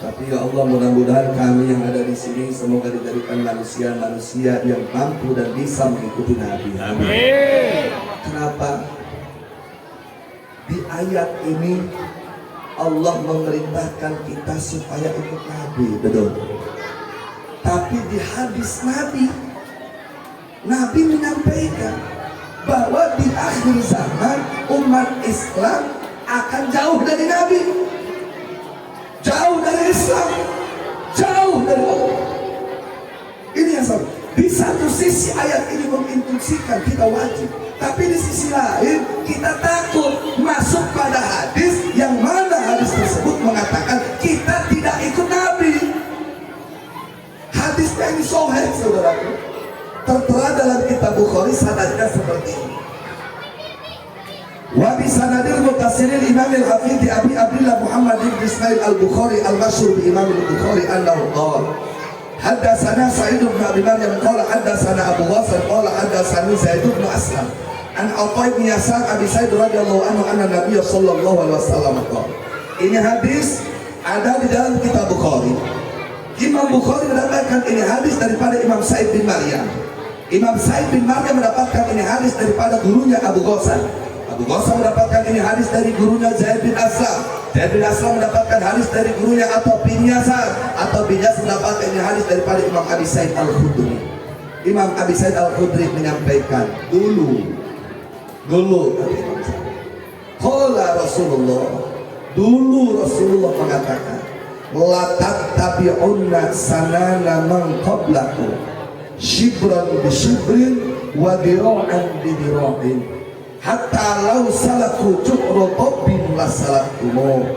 Tapi ya Allah, mudah-mudahan kami yang ada di sini semoga dijadikan manusia-manusia yang mampu dan bisa mengikuti Nabi. Amin. Kenapa? Di ayat ini Allah memerintahkan kita supaya ikut Nabi, betul. Tapi di hadis Nabi menyampaikan bahwa di akhir zaman umat Islam akan jauh dari Nabi, jauh dari Islam, jauh dari Allah. Ini yang salah. Di satu sisi ayat ini menginstruksikan kita wajib, tapi di sisi lain kita takut masuk pada hadis yang mana hadis tersebut mengatakan kita tidak ikut Nabi. Hadisnya ini sahih saudaraku, tertera dalam kitab Bukhari, sanadnya seperti ini. Wa bi sanadil muttasilil Imam al-Hafidh Abi Abdullah Muhammad ibn Ismail al-Bukhari al-masyhur bi Imam al-Bukhari annahu qala haddatsana Sa'id bin Abi Maryam qala haddatsana Abu Wasil qala haddatsani Zaid bin Aslam an Atha bin Yasar Abi Sa'id radhiyallahu anhu anna Nabiy sallallahu alaihi wasallam qala. Ini hadis ada di dalam kitab Bukhari. Imam Bukhari mendapatkan ini hadis daripada Imam Sa'id bin Maryam. Imam Sa'id bin Maryam mendapatkan ini hadis daripada gurunya Abu Ghassan. Abu Ghassan mendapatkan ini hadis dari gurunya Zaid bin Aslam. Zaid bin Aslam mendapatkan hadis dari gurunya Atha bin Yasar. Atha bin Yasar mendapatkan ini hadis daripada Imam Abi Sa'id al-Khudri. Imam Abi Sa'id al-Khudri menyampaikan dulu qala Rasulullah, dulu Rasulullah mengatakan la tattabi'unna sanana man qablakum shibran bi shibrin wa dira'an bi dira'in hatta law salaku ju'ra tabbin la salaktumu.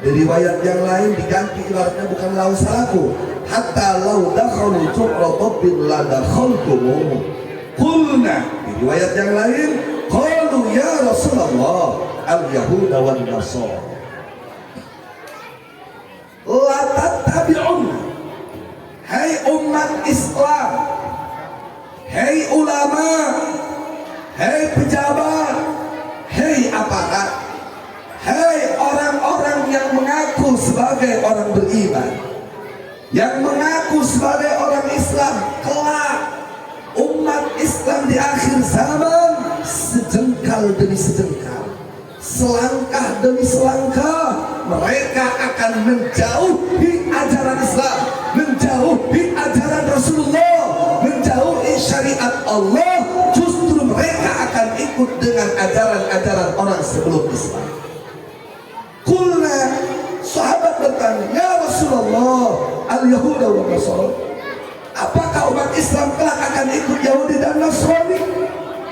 Di riwayat yang lain diganti ibaratnya bukan law salaku, hatta law dakhalu ju'ra tabbin la dakhaltumu. Qulna, di riwayat yang lain qalu ya Rasulullah al-yahuda wan nasara. La tattabi'un, hai umat Islam, hai ulama, hai pejabat, hai aparat, hai orang-orang yang mengaku sebagai orang beriman, yang mengaku sebagai orang Islam. Kelak umat Islam di akhir zaman sejengkal demi sejengkal, selangkah demi selangkah mereka akan menjauhi ajaran Islam, menjauhi ajaran Rasulullah, menjauhi syariat Allah. Justru mereka akan ikut dengan ajaran-ajaran orang sebelum Islam. Kulna, sahabat bertanya, ya Rasulullah, al-Yahuda wa Nasara, apakah umat Islam kelak akan ikut Yahudi dan Nasrani,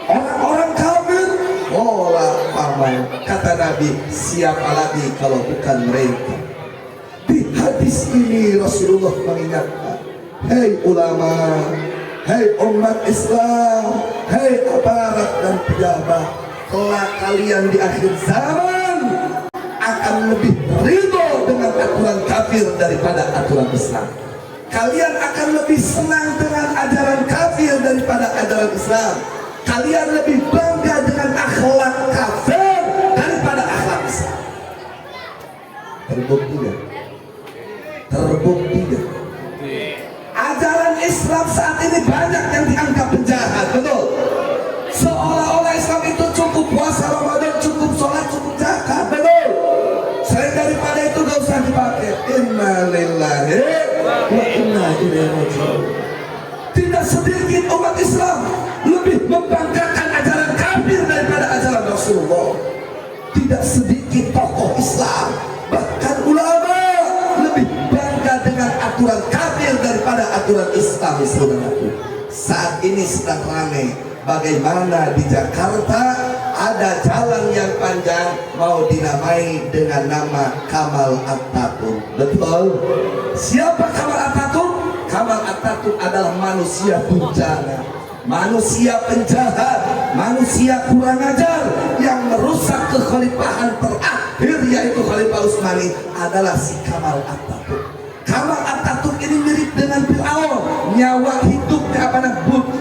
orang-orang kafir? Olah paman, kata Nabi, siapa lagi kalau bukan mereka. Di hadis ini Rasulullah mengingatkan, hei ulama, hei umat Islam, hei aparat dan pejabat, kelak kalian di akhir zaman akan lebih ridho dengan aturan kafir daripada aturan Islam. Kalian akan lebih senang dengan ajaran kafir daripada ajaran Islam. Kalian lebih bangga dengan akhlak kafir daripada akhlak Islam. Terbukti tidak? Terbukti tidak? Ajaran Islam saat ini banyak yang dianggap penjahat, betul? Seolah-olah Islam itu cukup puasa Ramadan, cukup sholat, cukup zakat, betul? Selain daripada itu gak usah dipakai. Inna lillahi wa inna ilaihi raji'un. Tidak sedikit umat Islam lebih membanggakan ajaran kafir daripada ajaran Rasulullah. Tidak sedikit tokoh Islam, bahkan ulama, lebih bangga dengan aturan kafir daripada aturan Islam. Saudaraku, saat ini sedang ramai bagaimana di Jakarta ada jalan yang panjang mau dinamai dengan nama Kamal Atatürk. Betul? Siapa Kamal Atatürk? Kamal Atatürk adalah manusia bencana, manusia penjahat, manusia kurang ajar yang merusak kekhalifahan terakhir akhir yaitu Khalifah Utsmani adalah si Kamal Atatürk. Kamal Atatürk ini mirip dengan Fir'aun, nyawa hidupnya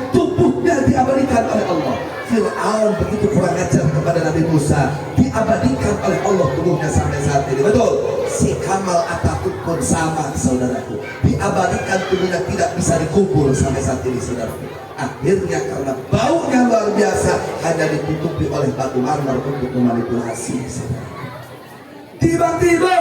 tubuhnya diabadikan oleh Allah. Fir'aun begitu kurang ajar kepada Nabi Musa, diabadikan oleh Allah tubuhnya sampai saat ini. Betul. Si Kamal Atatürk pun sama, saudaraku, diabadikan tubuhnya, tidak bisa dikubur sampai saat ini, saudaraku. Akhirnya karena baunya luar biasa, hanya ditutupi oleh batu marmer untuk memanipulasi, saudaraku. Tiba-tiba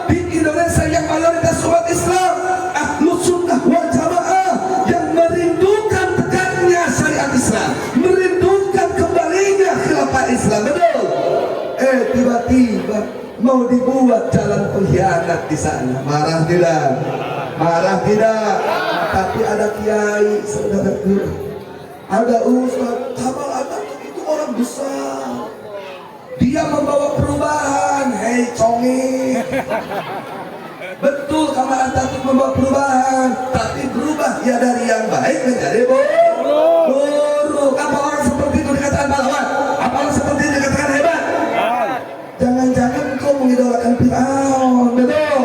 di Indonesia yang mayoritas umat Islam, Ahlus Sunnah wal Jamaah, yang merindukan tegaknya syariat Islam, merindukan kembalinya khilafah Islam, betul. Tiba-tiba mau dibuat jalan pengkhianat di sana. Marah tidak? Marah tidak? Tapi ada kiai, saudaraku, ada ustaz. Kamal Atatürk itu orang besar. Dia membawa perubahan. Hei congi, betul, Kamal Atatürk membawa perubahan, tapi berubah ya dari yang baik menjadi buruk. Apa orang seperti itu dikatakan pahlawan? Apa orang seperti itu dikatakan hebat? Jangan-jangan kau mengidolakan Fir'aun, betul?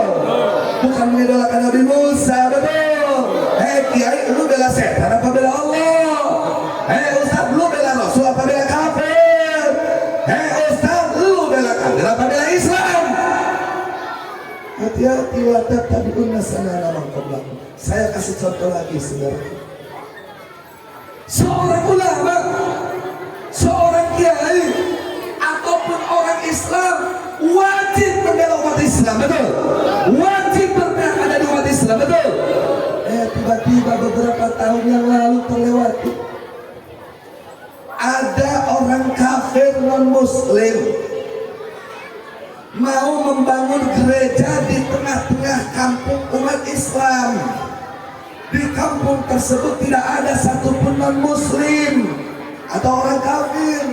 Bukan mengidolakan Nabi Musa, betul? Hei kiai, lu bela setan apa bela Allah? Hei ustaz, lu bela Rasul apa bela kafir? Hei ustaz, lu bela kafir apa bela Islam? Hati-hati, watak tabi'un nasanana man qablakum. Saya kasih contoh lagi, saudara. Seorang ulama, seorang kiai, ataupun orang Islam wajib membela umat Islam, betul? Wajib berpihak ada di umat Islam, betul? Tiba-tiba beberapa tahun yang lalu terlewati, ada orang kafir non-muslim mau membangun gereja di tengah-tengah kampung umat Islam. Di kampung tersebut tidak ada satupun non-muslim atau orang kafir.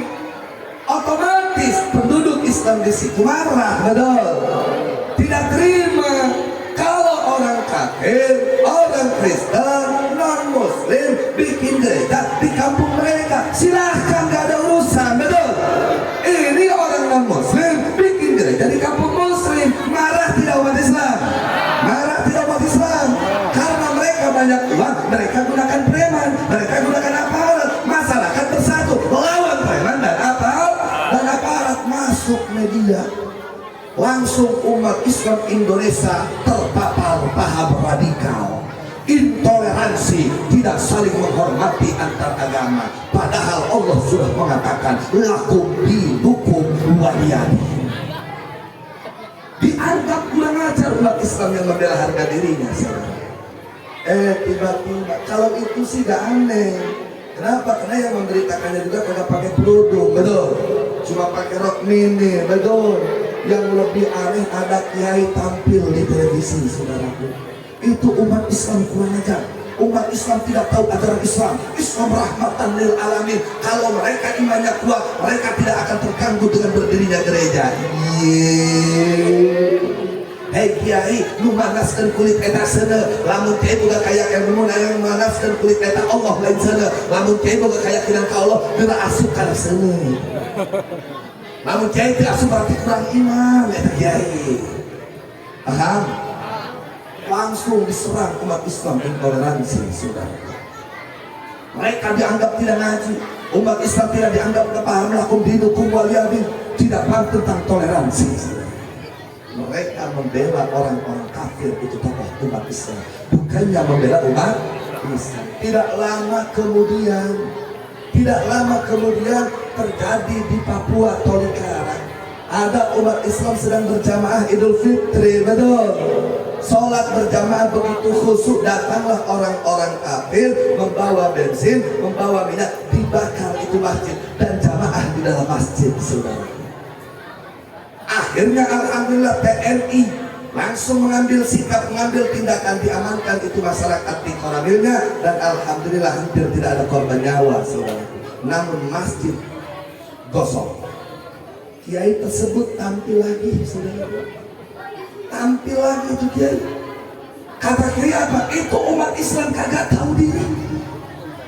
Otomatis penduduk Islam di situ marah, betul? Tidak terima kalau orang kafir, orang Kristen, non-muslim bikin gereja di kampung mereka. Silahkan, gak ada urusan, betul? Ini orang non-muslim bikin gereja di kampung muslim. Marah tidak umat Islam? Marah tidak umat Islam? Karena mereka banyak uang, mereka gunakan preman, mereka gunakan aparat. Masyarakat bersatu melawan preman dan aparat. Masuk media, langsung umat Islam Indonesia terpapar paham radikal, intoleransi, tidak saling menghormati antar agama. Padahal Allah sudah mengatakan lakum dinukum waliyadin. Dianggap kurang ajar umat Islam yang membela harga dirinya, saudara. Tiba-tiba, kalau itu sih gak aneh. Kenapa? Karena yang memberitakannya juga kagak pakai kerudung, betul? Cuma pakai rok mini, betul? Yang lebih aneh ada kiai tampil di televisi, saudaraku. Itu umat Islam kurang ajar. Umat Islam tidak tahu ajaran Islam. Islam rahmatan lil alamin. Kalau mereka imannya kuat, mereka tidak akan terganggu dengan berdirinya gereja. Hei kiai, lu manaskan kulit eta sana. Lamun kiai boga kayak yang yang manaskan kulit eta Allah lain sana. Lamun kiai boga kayak kinan ka Allah, geura asup kana sana. Lamun kiai teu asup berarti kurang iman eta kiai. Paham? Langsung diserang umat Islam intoleransi, saudara. Mereka dianggap tidak ngaji. Umat Islam tidak dianggap paham lakum dinukum waliyadin. Tidak paham tentang toleransi, saudara. Mereka membela orang-orang kafir, itu tokoh umat Islam, bukannya membela umat Islam. Tidak lama kemudian terjadi di Papua Tolikara. Ada umat Islam sedang berjamaah Idul Fitri, betul? Sholat berjamaah begitu khusyuk, datanglah orang-orang kafir membawa bensin, membawa minyak, dibakar itu masjid dan jamaah di dalam masjid, saudara. Akhirnya alhamdulillah TNI langsung mengambil sikap, mengambil tindakan, diamankan itu masyarakat di Koramilnya, dan alhamdulillah hampir tidak ada korban nyawa, saudara. Namun masjid gosong. Kiai tersebut tampil lagi, saudara. Tampil lagi itu kiai. Kata kiai apa? Itu umat Islam kagak tahu diri.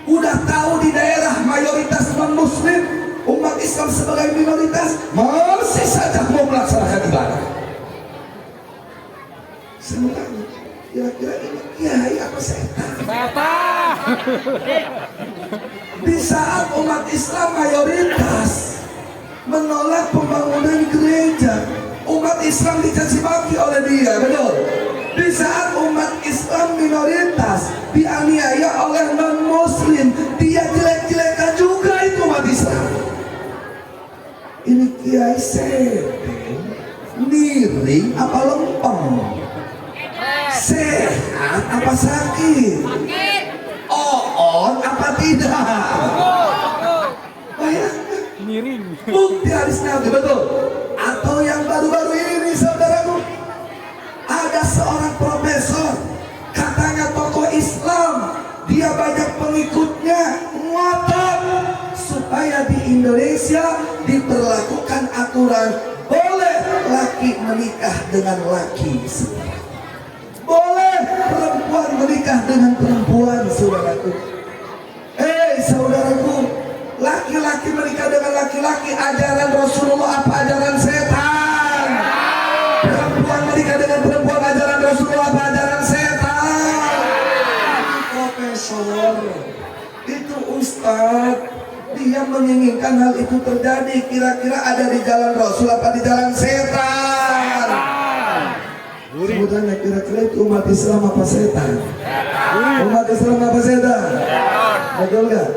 Udah tahu di daerah mayoritas non muslim, umat Islam sebagai minoritas masih saja mau melaksanakan ibadah. Sebenarnya kira-kira ini kiai apa setan? Di saat umat Islam mayoritas menolak pembangunan gereja, umat Islam dicaci maki oleh dia, betul. Di saat umat Islam minoritas dianiaya oleh non-muslim, dia jelek-jelekan juga itu umat Islam. Ini kiai setan, miring apa lempeng? Sehat apa sakit? On apa tidak? Bayangkan. Miring. Bukti hadis Nabi, betul. Atau yang baru-baru ini saudaraku, ada seorang profesor, katanya tokoh Islam, dia banyak pengikutnya, ngotot supaya di Indonesia diberlakukan aturan boleh laki menikah dengan laki, boleh perempuan menikah dengan perempuan, saudaraku. Saudaraku, laki-laki menikah dengan laki-laki, ajaran Rasulullah apa ajaran setan? Perempuan menikah dengan perempuan, ajaran Rasulullah apa ajaran setan? Profesor, itu ustaz, dia menginginkan hal itu terjadi. Kira-kira ada di jalan Rasul apa di jalan setan? Sebutannya kira-kira itu umat Islam apa setan? Umat Islam apa setan? Betul gak?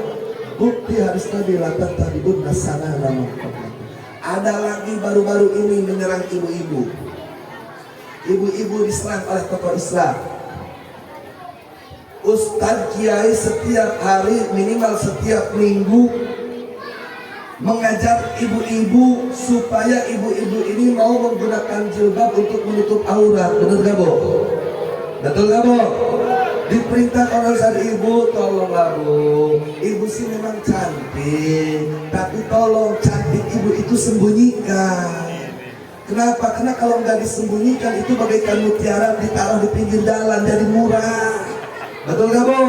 Bukti hadis Nabi lantas tadi bunda sana nama. Ada lagi baru-baru ini menyerang ibu-ibu. Ibu-ibu diserang oleh tokoh Islam. Ustadz Kiai setiap hari minimal setiap minggu mengajar ibu-ibu supaya ibu-ibu ini mau menggunakan jilbab untuk menutup aurat. Betul gak, Bu? Betul gak, Bu? Diperintah oleh sang ibu, tolonglah Bu, ibu sih memang cantik, tapi tolong cantik ibu itu sembunyikan. Kenapa? Karena kalau nggak disembunyikan itu bagaikan mutiara ditaruh di pinggir jalan, jadi murah. Betul gak, Bu?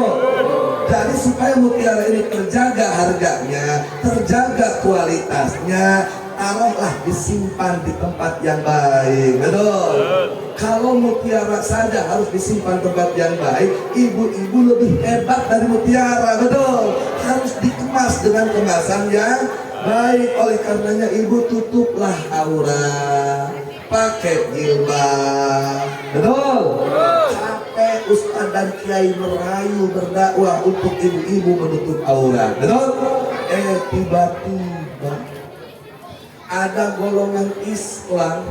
Jadi supaya mutiara ini terjaga harganya, terjaga kualitasnya, taruhlah disimpan di tempat yang baik. Betul? Kalau mutiara saja harus disimpan tempat yang baik, ibu-ibu lebih hebat dari mutiara. Betul? Harus dikemas dengan kemasan yang baik. Oleh karenanya ibu tutuplah aurat, pakai jilbab. Betul? Capek ustaz dan kiai merayu berdakwah untuk ibu-ibu menutup aurat. Betul? Tiba-tiba ada golongan Islam,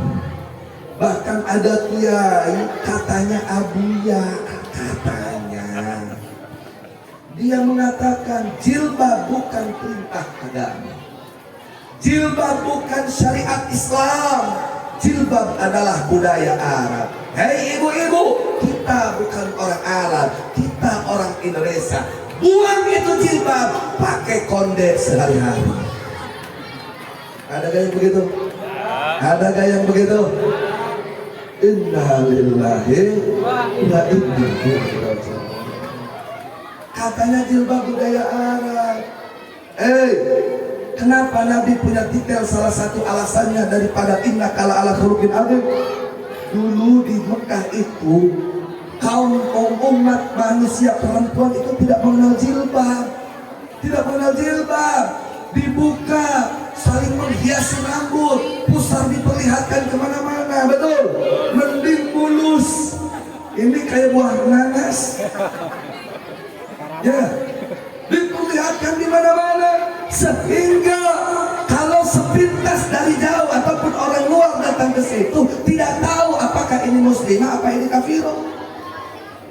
bahkan ada kiai katanya Abuya, katanya dia mengatakan jilbab bukan perintah agama, jilbab bukan syariat Islam, jilbab adalah budaya Arab. Hei ibu-ibu, kita bukan orang Arab, kita orang Indonesia. Buang itu jilbab, pakai konde sehari-hari. Ada gak yang begitu? Ada gak yang begitu? Innalillahi wa inna ilaihi raji'un. Katanya jilbab budaya Arab. Kenapa Nabi punya titel? Salah satu alasannya daripada innaka la'ala khuluqin adzim. Dulu di Mekah itu kaum umat manusia perempuan itu tidak mengenal jilbab, tidak mengenal jilbab. Dibuka, saling menghiasi rambut, pusar diperlihatkan kemana-mana. Betul? Mending mulus. Ini kayak buah nanas. Ya, diperlihatkan di mana-mana, sehingga kalau sepintas dari jauh ataupun orang luar datang ke situ tidak tahu apakah ini muslimah, apa ini kafirah.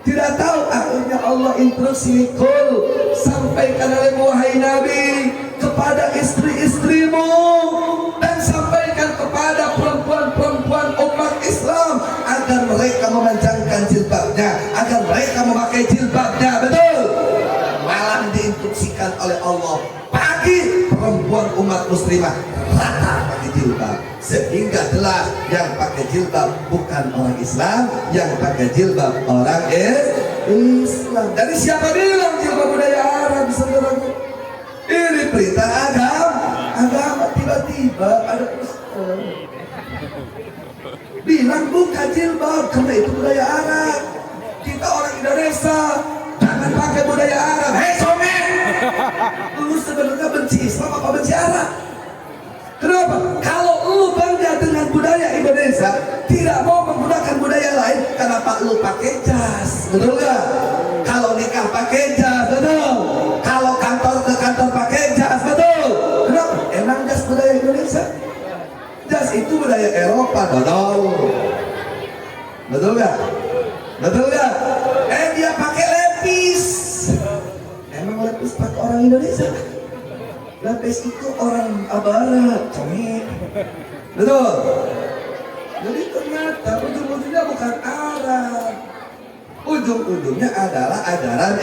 Tidak tahu. Akhirnya Allah instruksi, kul sampaikan oleh wahai Nabi kepada istri-istrimu dan sampaikan kepada perempuan-perempuan umat Islam agar mereka memanjangkan jilbabnya, agar mereka memakai jilbabnya. Betul? Malah diinstruksikan oleh Allah bagi perempuan umat muslimah rata pakai jilbab, sehingga jelas yang pakai jilbab bukan orang Islam, yang pakai jilbab orang Islam. Jadi siapa bilang jilbab budaya Arab, saudaraku? Ini perintah agama. agama tiba-tiba ada Ustaz bilang buka jilbab karena itu budaya Arab. Kita orang Indonesia jangan pakai budaya Arab. Hei somen, lu sebenarnya benci Islam apa benci Arab? Kenapa? Kalau lu bangga dengan budaya Indonesia, tidak mau menggunakan budaya lain, kenapa lu pakai jas? Betul gak? Kalau nikah pakai jas, betul. Kalau kantor ke kantor pakai jas, betul. Kenapa? Emang jas budaya Indonesia? Jas itu budaya Eropa, betul. Betul gak? Betul gak? Dia pakai lepis. Emang lepis pakai orang Indonesia? Lepis itu orang Barat, Cumi. Betul. Jadi ternyata ujung-ujungnya bukan Arab. Ujung-ujungnya adalah ajaran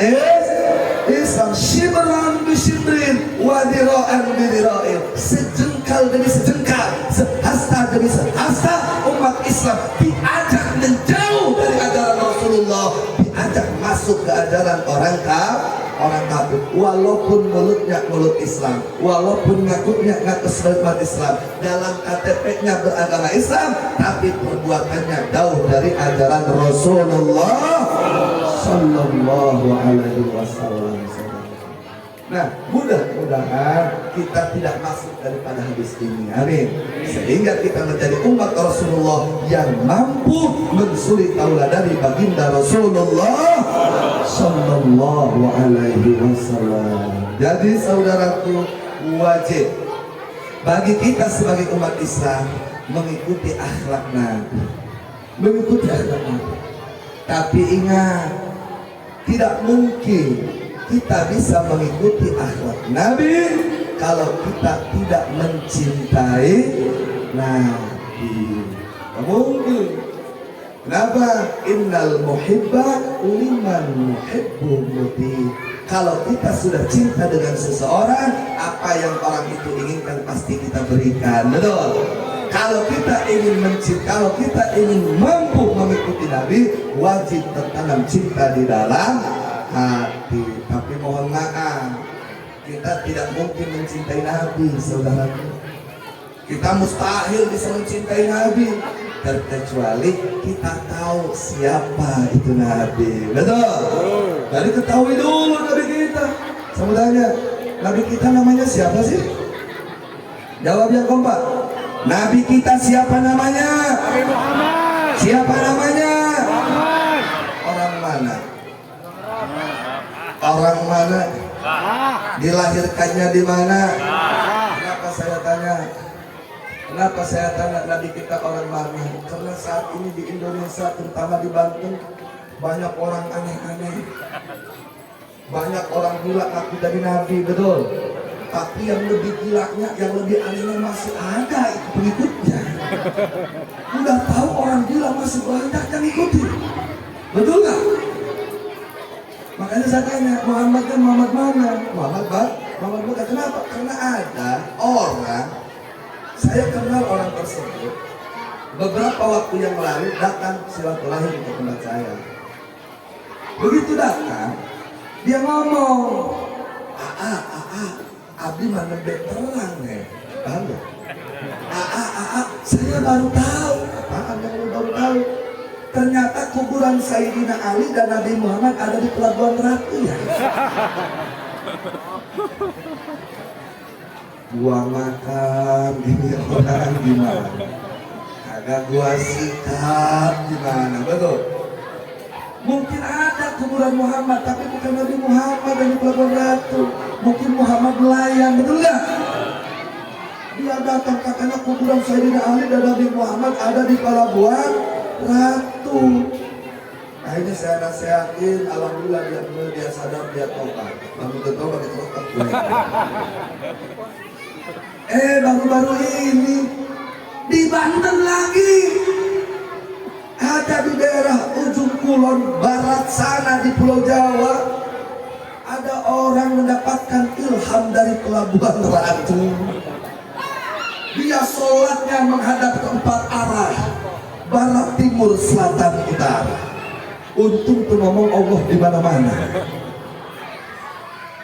Islam. Shibran bishibrin, wadira'an bidira'in. Sejengkal demi sejengkal, sehasta demi sehasta, umat Islam diajak menjauh dari ajaran Rasulullah, diajak masuk ke ajaran orang kafir, walaupun mulutnya mulut Islam, walaupun ngakunya ngaku sebagai umat Islam, dalam KTP-nya beragama Islam, tapi perbuatannya jauh dari ajaran Rasulullah Sallallahu Alaihi Wasallam. Nah, mudah-mudahan kita tidak masuk daripada hadis ini, amin. Sehingga kita menjadi umat Rasulullah yang mampu mensuri tauladani baginda Rasulullah Sallallahu Alaihi Wasallam. Jadi saudaraku, wajib bagi kita sebagai umat Islam mengikuti akhlak Nabi, mengikuti akhlak Nabi. Tapi ingat, tidak mungkin kita bisa mengikuti akhlak Nabi kalau kita tidak mencintai Nabi. Tidak mungkin. Kenapa? Innal muhibba liman muhibbu muti. Kalau kita sudah cinta dengan seseorang, apa yang orang itu inginkan pasti kita berikan. Betul. Kalau kita ingin mencintai, kalau kita ingin mampu mengikuti Nabi, wajib tertanam cinta di dalam hati. Tapi mohon maaf, kita tidak mungkin mencintai Nabi, saudaraku. Kita mustahil bisa mencintai Nabi terkecuali kita tahu siapa itu Nabi. Betul? Jadi ketahui dulu Nabi kita. Saya mau tanya, Nabi kita namanya siapa sih? Jawab yang kompak. Nabi kita siapa namanya? Nabi Muhammad. Siapa namanya? Muhammad. Orang mana? Orang mana? Dilahirkannya di mana? Kenapa saya tanya? Kenapa saya tanya Nabi kita orang mana? Karena saat ini di Indonesia, terutama di Banten, banyak orang aneh-aneh, banyak orang gila ngaku jadi Nabi, betul. Tapi yang lebih gilanya, yang lebih anehnya masih ada itu pengikutnya. Udah tahu orang gila masih banyak yang ikuti, betul nggak? Makanya saya tanya, Muhammad kan Muhammad mana? Muhammad bukan. Kenapa? Karena ada orang, saya kenal orang tersebut. Beberapa waktu yang lalu datang silaturahim ke tempat saya. Begitu datang, dia ngomong, Abdi mana terang nih, paham gak? Saya baru tahu. Apaan yang lu baru tahu? Ternyata kuburan Sayyidina Ali dan Nabi Muhammad ada di Pelabuhan Ratu ya. Gua makan ini orang gimana? Agak gua sikap gimana? Betul. Mungkin ada kuburan Muhammad, tapi bukan Nabi Muhammad dan di Pelabuhan Ratu. Mungkin Muhammad nelayan, betul nggak? Dia datang katanya kuburan Sayyidina Ali dan Nabi Muhammad ada di Pelabuhan Ratu. Akhirnya saya nasihatin, alhamdulillah dia sadar, dia tobat. Lalu tobat itu tobat. Baru-baru ini di Banten lagi. Ada di daerah ujung kulon barat sana di Pulau Jawa, ada orang mendapatkan ilham dari Pelabuhan Ratu. Dia sholatnya menghadap ke 4 arah, barat, timur, selatan, utara. Untung tuh ngomong Allah di mana-mana.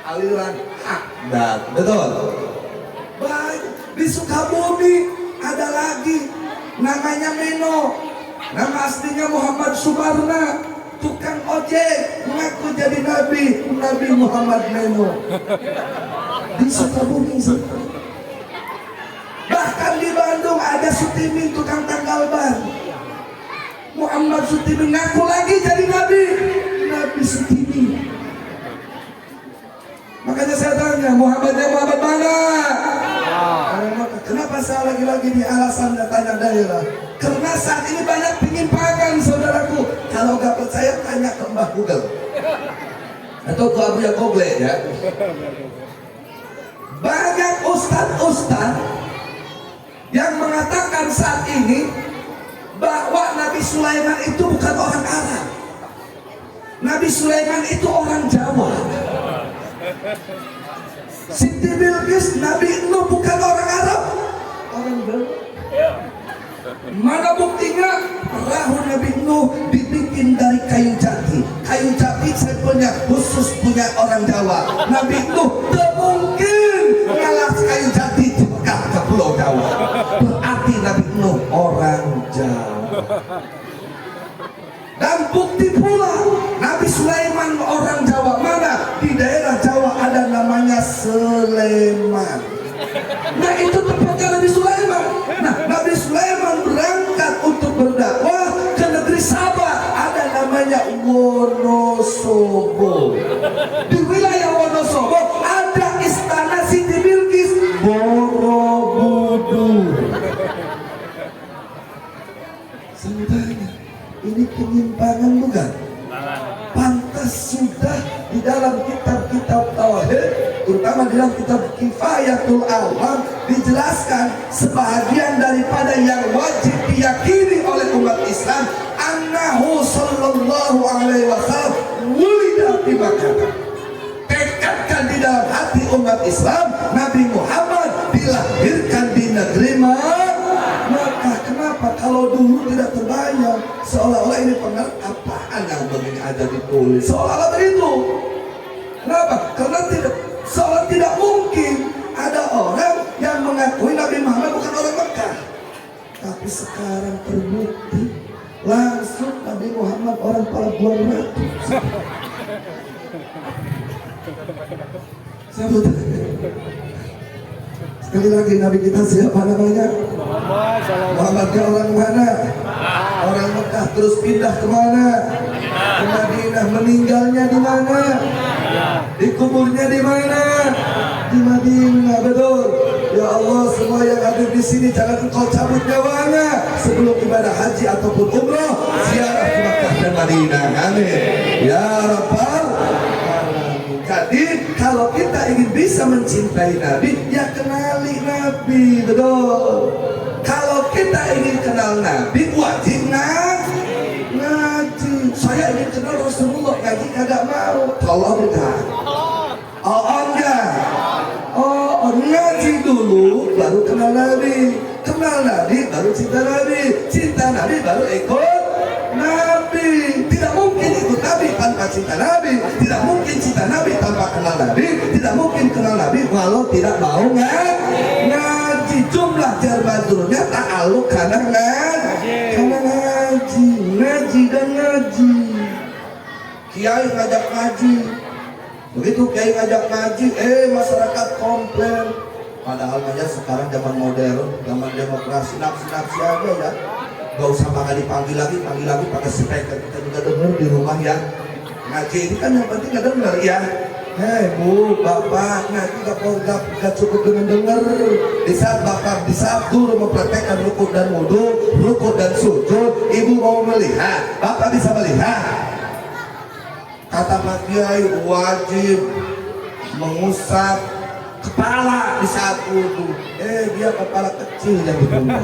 Aliran hak dan betul. Baik, di Sukabumi ada lagi namanya Meno. Nama aslinya Muhammad Sumarna, tukang ojek, mengaku jadi Nabi Muhammad Meno. Di Sukabumi. Bahkan di Bandung ada Sutimin, tukang tanggal ban. Muhammad Sutimin ngaku lagi jadi Nabi Sutimin. Makanya saya tanya, Muhammad mana? Kenapa saya lagi-lagi di alasan tanya daerah? Karena saat ini banyak penyimpangan, saudaraku. Kalau nggak percaya, tanya ke Mbah Google atau ke Abu ya Google ya. Banyak ustadz yang mengatakan saat ini bahwa Nabi Sulaiman itu bukan orang Arab. Nabi Sulaiman itu orang Jawa. Siti Bilqis, Nabi Nuh bukan orang Arab, orang Jawa. Mana buktinya? Perahu Nabi Nuh dibikin dari kayu jati. Kayu jati sampelnya khusus punya orang Jawa. Nabi Nuh tak mungkin ngalah kayu jati di Mekah ke Pulau Jawa. Berarti Nabi Nuh orang Jawa. Dan bukti pula Nabi Sulaiman orang Jawa. Mana? Di daerah Jawa ada namanya Sleman. Nah itu tempatnya Nabi Sulaiman. Nah Nabi Sulaiman berangkat untuk berdakwah ke negeri Sabah. Ada namanya Wonosobo. Di wilayah Wonosobo ada istana Siti Bilqis, Borobudur. Sebenarnya ini penyimpangan bukan? Pantas sudah di dalam kitab-kitab tauhid, terutama di dalam kitab Kifayatul Awam, dijelaskan sebahagian daripada yang wajib diyakini oleh umat Islam, annahu sallallahu alaihi wasallam wulida di Makkah. Tekadkan di dalam hati umat Islam, Nabi Muhammad dilahirkan di negeri Makkah. Kenapa kalau dulu tidak terbayang, seolah-olah ini apaan yang begini aja ditulis, seolah-olah begitu. Kenapa? Karena seolah tidak mungkin ada orang yang mengakui Nabi Muhammad bukan orang Mekah. Tapi sekarang terbukti langsung Nabi Muhammad orang Pelabuhan Ratu. Sebut. Sekali lagi Nabi kita siapa namanya? Muhammadnya orang mana? Orang Mekah, terus pindah kemana? Ke Madinah. Meninggalnya di mana? Dikuburnya di mana? Di Madinah, betul. Ya Allah, semua yang ada di sini jangan engkau cabut nyawanya sebelum ibadah haji ataupun umrah, ziarah ke Mekah dan Madinah. Amin. Ya Rabbal. Jadi kalau kita ingin bisa mencintai Nabi, ya kenali Nabi, betul. Kalau kita ingin kenal Nabi, wajib ngaji. Saya ingin kenal Rasulullah, ngaji kagak mau. Tolong enggak? Oh enggak? Oh ngaji dulu, baru kenal Nabi. Kenal Nabi, baru cinta Nabi. Cinta Nabi, baru ikut Nabi. Tidak mungkin ikut Nabi tanpa cinta Nabi. Tidak mungkin cinta Nabi tanpa kenal Nabi. Tidak mungkin kenal Nabi walau tidak mau ngaji. Jumlah jar majrurnya ta'alluq karena ngaji. Ngaji dan ngaji. Kiai ngajak ngaji. Begitu kiai ngajak ngaji, masyarakat komplain. Padahal aja sekarang zaman modern, zaman demokrasi, nafsi aja ya. Gak usah pakai dipanggil lagi pakai speaker. Kita juga dengar di rumah ya. Ngaji ini kan yang penting nggak dengar ya. Hei bu, bapak, ngaji gak cukup dengan dengar. Di saat bapak di saat guru mempraktekkan rukuk dan wudu, rukuk dan sujud, ibu mau melihat, bapak bisa melihat. Kata Pak Kiai wajib mengusap kepala di saat wudu. Dia kepala kecil yang dibunuh.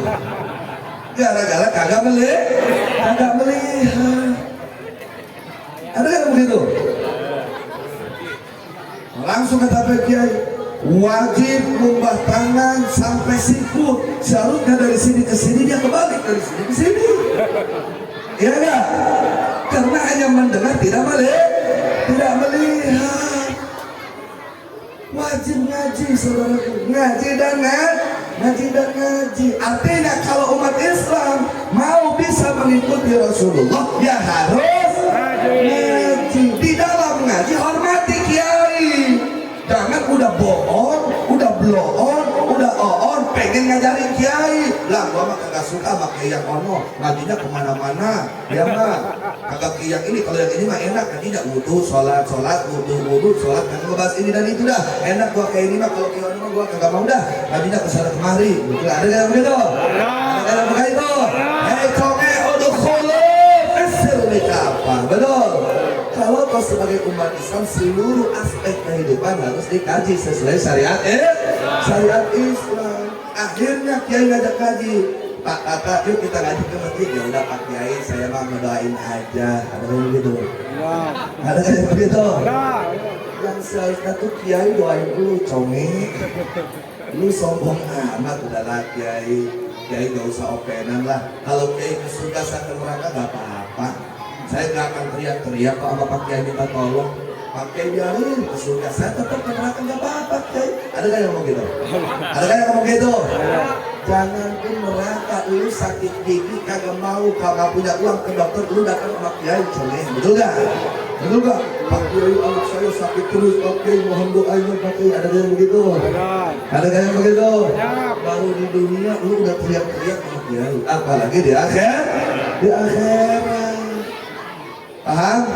Gara-gara kagak melihat. Ada yang begitu? Langsung kata Pak Kiai, wajib membah tangan sampai sikut. Seharusnya dari sini ke sini, dia kebalik dari sini ke sini. Iya enggak? Karena hanya mendengar tidak melihat. rajin ngaji saudaraku, ngaji dan ngaji. Artinya kalau umat Islam mau bisa mengikuti Rasulullah, ya harus ngaji. Di dalam ngaji hormati kiai. Jangan udah bohong, udah bloon, udah oon, pengen ngajarin kiai. Lah gua mah kagak suka sama kiai yang ono, ngajinya kemana-mana. Ya mah kagak kiai yang ini, kalau yang ini mah enak, ngajinya wudu, sholat, wudu, sholat. Kagak ngebahas ini dan itu dah. Enak gua kayak ini mah, kalau kiai ono mah gua kagak mau dah. Ngajinya kesana kemari. Betul, ada yang begitu? Ada yang begitu? Hei conge, udah khuluf, esir apa? Betul. Kalau kau sebagai umat Islam, seluruh aspek kehidupan harus dikaji sesuai syariat Islam. Akhirnya kiai ngajak kaji, Pak kakak yuk kita ngaji ke masjid. Ya udah Pak Kiai, saya mah ngedoain aja. Ada yang begitu? Ada yang begitu? Yang seharusnya tuh kiai doain lu, conge. Lu sombong amat udahlah kiai. Kiai gak usah openan lah. Kalau kiai ke surga sampai neraka gak apa-apa. Saya gak akan teriak-teriak kok sama Pak Kiai minta tolong. Pak Kiai biarin ke surga, saya tetap ke neraka gak apa-apa Kiai. Ada gak yang ngomong gitu? Ada gak yang ngomong gitu? Jangan ke neraka, lu sakit gigi kagak mau, kalau gak punya uang ke dokter, lu datang sama Kiai coneh. Betul gak? Betul gak? Pak Kiai anak saya sakit terus, Pak Kiai mohon doanya Pak Kiai. Ada gak yang begitu? Ada gak yang begitu? Baru di dunia lu udah teriak-teriak sama Kiai, apalagi di akhirat. Paham?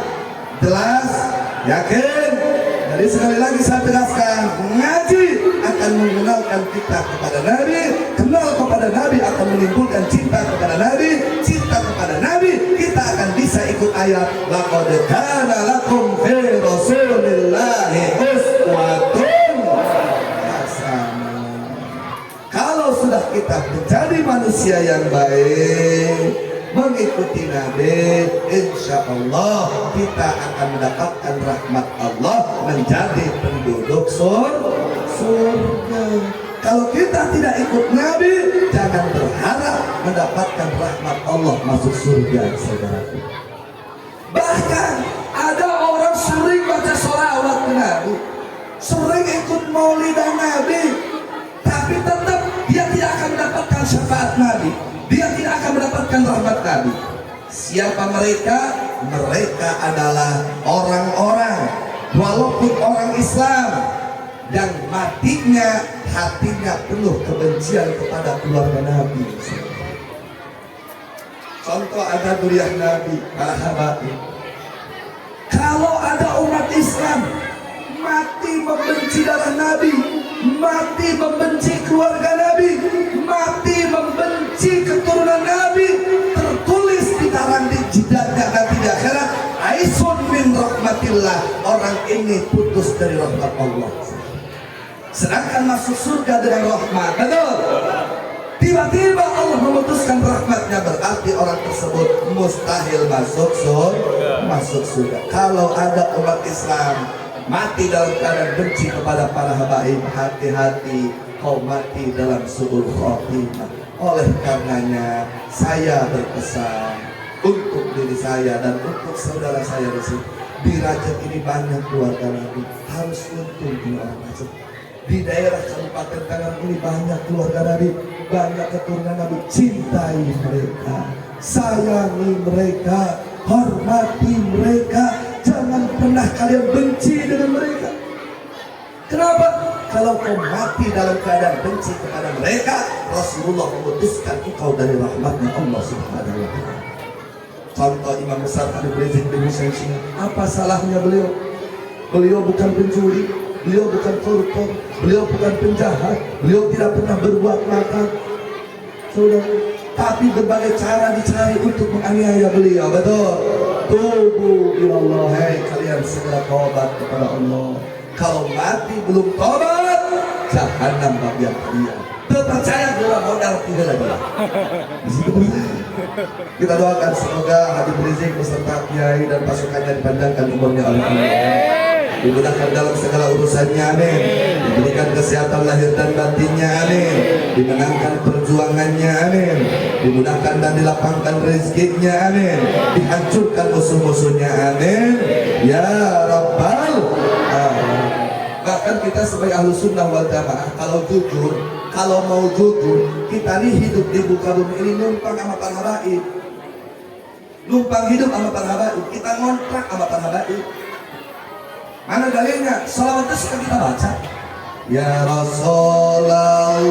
Jelas? Yakin? Jadi sekali lagi saya tegaskan, ngaji akan mengenalkan kita kepada Nabi, kenal kepada Nabi akan menimbulkan cinta kepada Nabi, cinta kepada Nabi kita akan bisa ikut ayat laqad kana lakum fi rasulillahi uswatun hasanah. Kalau sudah kita menjadi manusia yang baik, mengikuti Nabi, insya Allah kita akan mendapatkan rahmat Allah, menjadi penduduk surga. Kalau kita tidak ikut Nabi, jangan berharap mendapatkan rahmat Allah masuk surga, saudaraku. Bahkan ada orang sering baca sholawat ke Nabi, sering ikut maulidan Nabi, tapi tetap dia tidak akan mendapatkan syafaat Nabi. Dia tidak akan mendapatkan rahmat Nabi. Siapa mereka? Mereka adalah orang-orang, walaupun orang Islam, yang matinya hatinya penuh kebencian kepada keluarga Nabi. Contoh ada duriah Nabi, para habaib. Kalau ada umat Islam mati membenci darah Nabi, mati membenci keluarga Nabi, mati membenci keturunan Nabi, tertulis di tangan di jidatnya nanti di akhirat, aisun min rahmatillah, orang ini putus dari rahmat Allah. Sedangkan masuk surga dengan rahmat, betul? Tiba-tiba Allah memutuskan rahmatnya, berarti orang tersebut mustahil masuk surga. Kalau ada umat Islam mati dalam keadaan benci kepada para habaib, hati-hati kau mati dalam su'ul khotimah. Oleh karenanya saya berpesan untuk diri saya dan untuk saudara saya di sini, di Rajab ini banyak keluarga Nabi, harus untung di orang Rajab. Di daerah Kabupaten Tangerang ini banyak keluarga Nabi, banyak keturunan Nabi. Cintai mereka, sayangi mereka, hormati mereka. Jangan pernah kalian benci dengan mereka. Kenapa? Kalau kau mati dalam keadaan benci kepada mereka, Rasulullah memutuskan engkau dari rahmatnya Allah Subhanahu wa ta'ala. Contoh Imam besar Habib Rizik bin Hussein Shihab. Apa salahnya beliau? Beliau bukan pencuri, beliau bukan koruptor, beliau bukan penjahat, beliau tidak pernah berbuat makar. Saudara, tapi berbagai cara dicari untuk menganiaya beliau. Betul? Tubu ilallah, hai kalian segera taubat kepada Allah. Kalau mati belum taubat, jahanam bagian kalian. Terpercaya gula modal tidak lagi. Di situ kita doakan semoga Habib Rizik beserta kiai dan pasukannya dipanjangkan umurnya oleh Allah, dimudahkan dalam segala urusannya, amin. Diberikan kesehatan lahir dan batinnya, amin. Dimenangkan perjuangannya, amin. Dimudahkan dan dilapangkan rezekinya, amin. Dihancurkan musuh-musuhnya, amin. Ya Rabbal alamin. Bahkan kita sebagai ahlu sunnah wal jamaah, kalau mau jujur, kita nih hidup di muka bumi ini numpang sama para habaib. Numpang hidup sama para habaib, kita ngontrak sama para habaib. Mana dalilnya? Salawat itu suka kita baca. Ya Rasulullah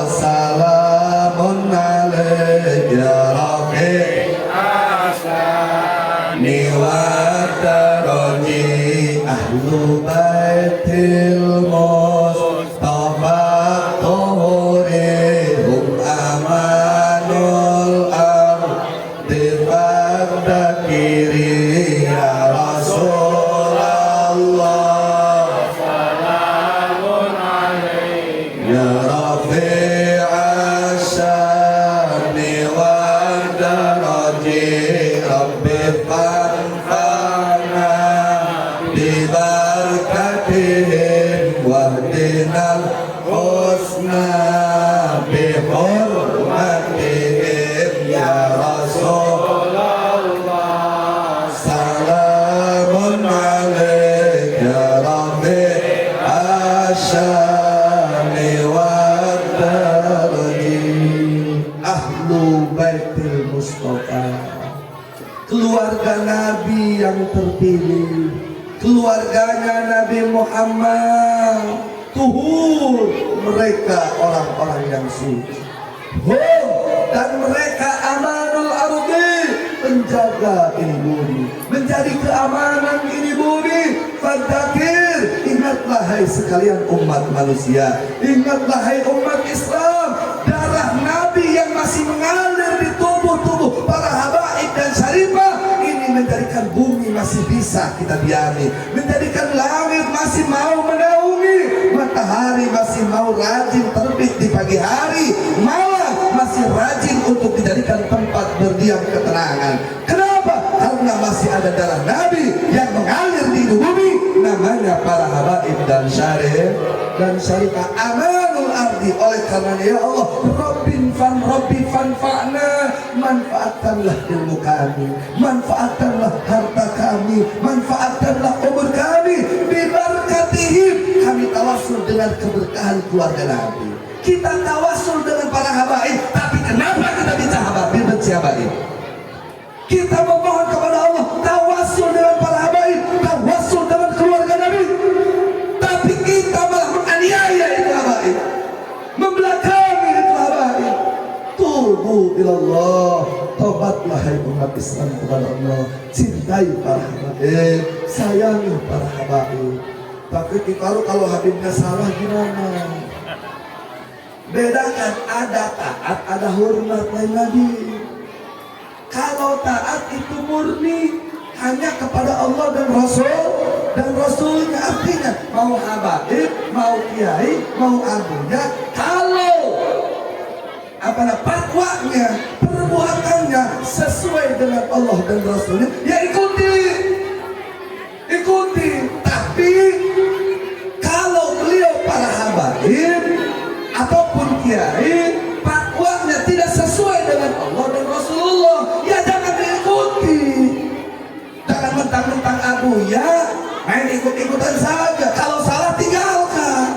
salamun alaik ya Rafi asani wa daraji ahlu baitil mustafa tuhuri hum amanul ardi fadakiri ya Rasulullah ya Rafi asyani wa daraji Rabbi fanfa'na bibarakatihim wahdinal husna bihurmatihim ya Rasulullah salamun alaik ya Rabbi asyani wa daraji ahlu baitil mustafa, keluarga Nabi yang terpilih, keluarganya Nabi Muhammad. Tuhur, mereka orang-orang yang suci. Dan mereka amanul ardi, penjaga ini bumi, menjadi keamanan ini bumi. Fadzakir, ingatlah hai sekalian umat manusia, ingatlah hai umat Islam, darah Nabi yang masih mengalir di tubuh-tubuh para habaib dan syarifah ini menjadikan bumi masih bisa kita diami, menjadikan langit masih mau menaungi, matahari masih mau rajin terbit di pagi hari, malam masih rajin untuk dijadikan tempat berdiam ketenangan. Kenapa? Karena masih ada darah Nabi yang mengalir di bumi, namanya para habaib dan syarifah amanul ardi. Oleh karenanya ya Allah, Rabbi fanfa'na, manfaatkanlah ilmu kami, manfaatkanlah harta kami, manfaatkanlah umur kami, bibarakatihim. Kami tawasul dengan keberkahan keluarga Nabi, kita tawasul dengan para habaib. Tapi kenapa kita benci habaib? Kita memohon kepada Allah tawasul dengan para habaib, tawasul dengan keluarga Nabi, tapi kita malah menganiaya itu habaib, membelakangi itu habaib. Tubu ilallah, tobatlah hai umat Islam kepada Allah, cintai para habaib, sayangi para habaib. Tapi kalau Habibnya salah gimana? Bedakan, ada taat, ada hormat lain lagi. Kalau taat itu murni hanya kepada Allah dan Rasulnya, artinya mau habaib, mau kiai, mau abunya, kalau fatwanya, perbuatannya sesuai dengan Allah dan Rasulnya, ya ikuti. Tapi kalau beliau para habaib ataupun kiai, fatwanya tidak sesuai dengan Allah dan Rasulullah, ya jangan diikuti. Jangan mentang-mentang abuya main ikut-ikutan saja. Kalau salah tinggalkan.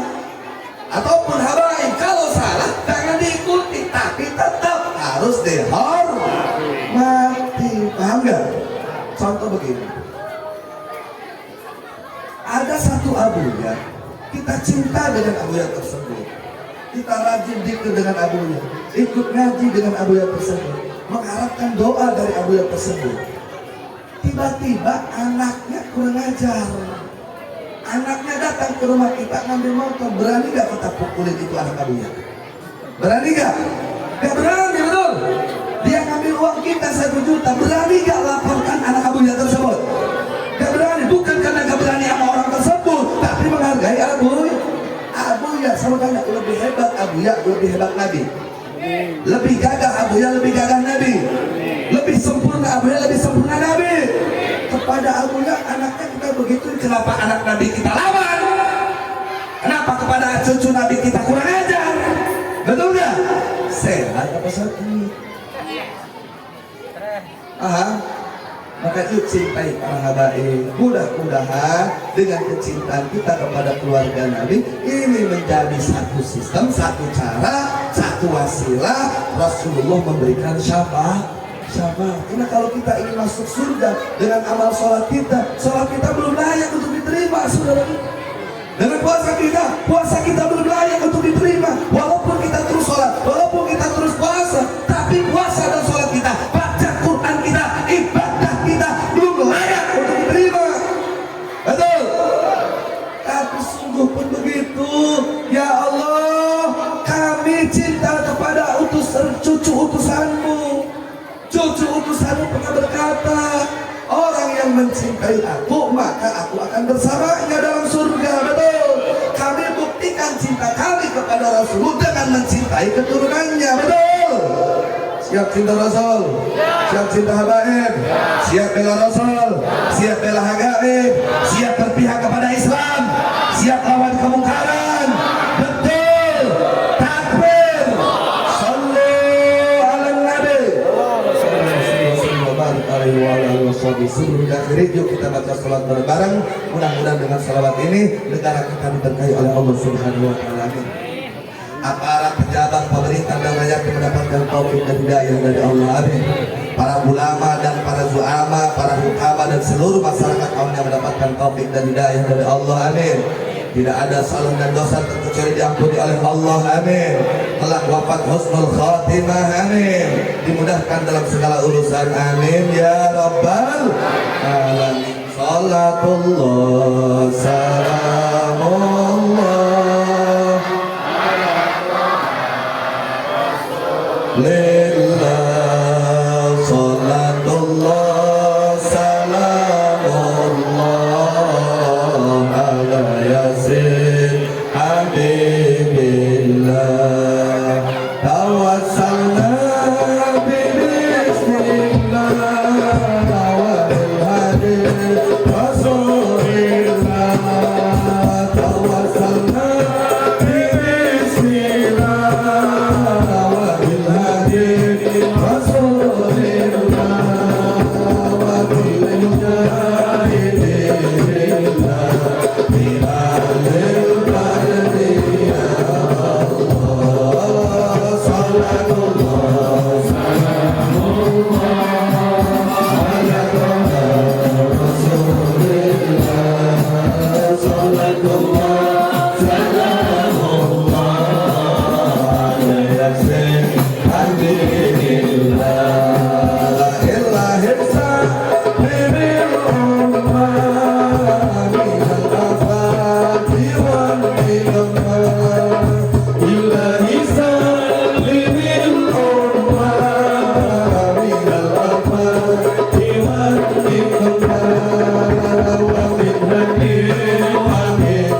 Ataupun habaib, kalau salah jangan diikuti, tapi tetap harus dihormati. Paham gak? Contoh begini, ada satu abuya, kita cinta dengan abuya tersebut, kita rajin zikir dengan abuya, ikut ngaji dengan abuya tersebut, mengharapkan doa dari abuya tersebut. Tiba-tiba anaknya kurang ajar, anaknya datang ke rumah kita ngambil motor. Berani gak kita pukulin itu anak abuya? Berani gak? Gak berani, betul. Dia ngambil uang kita 1 juta, berani gak laporkan anak abuya tersebut? Gak berani. Bukan karena gak berani sama orang tersebut, tapi menghargai abuya. Sama tanya, lebih hebat abuya, lebih hebat Nabi. Lebih gagah abuya, lebih gagah Nabi. Lebih sempurna abuya, lebih sempurna Nabi. Kepada abuya anaknya kita begitu, kenapa anak Nabi kita lawan? Kenapa kepada cucu Nabi kita kurang ajar? Betul gak? Sehat apa sakit? Maka yuk cintai para habaib. Mudah-mudahan dengan kecintaan kita kepada keluarga Nabi ini menjadi satu sistem, satu cara, satu wasilah Rasulullah memberikan syafaat. Karena kalau kita ingin masuk surga dengan amal sholat kita belum layak untuk diterima, saudara. Dengan puasa kita belum layak untuk diterima. Walaupun kita terus sholat, walaupun kita terus puasa, tapi puasa dan sholat kita, baca Quran kita, ibadah kita belum layak untuk diterima. Betul? Tapi sungguh pun begitu. Ya Allah, kami cinta kepada cucu utusanmu. Cucu utusanmu pernah berkata, orang yang mencintai aku, maka aku akan bersamanya dalam surga. Betul? Kami buktikan cinta kami kepada Rasul dengan mencintai keturunannya. Betul? Siap cinta Rasul? Siap cinta habaib? Siap bela Rasul? Siap bela habaib? Siap berpihak kepada Islam? Siap lawan kemungkaran? Betul? Takbir! Sallu ala Nabi! Sebelum akhir yuk kita baca salat bareng-bareng. Mudah-mudahan dengan salawat ini negara kita diberkahi oleh Allah Subhanahu wa taala. Aparat pejabat pemerintah dan rakyat mendapatkan taufik dan hidayah dari Allah. Amin. Para ulama dan para zuama, para hukama dan seluruh masyarakat kaumnya mendapatkan taufik dan hidayah dari Allah. Amin. Tidak ada salah dan dosa terkecuali diampuni oleh Allah. Amin. Telah wafat husnul khatimah. Amin. Dimudahkan dalam segala urusan. Amin ya rabbal alamin. Salatullah salamullah lillah. Salatullah salamullah ala yasin habibillah. Tawassalna bismillah wa bil hadi rasulillah. Tawassalna bismillah wa bil hadi rasulillah wa bil mujahidillah bilalil badri ya Allah. Salatullah salamullah ala rasulillah. Salatullah salamullah ala yasin habibillah. Illahir sahibil ummah minal afati wal ni'mah. Illahi salimil ummah minal afati wal ni'mah. Wa min hakim wa min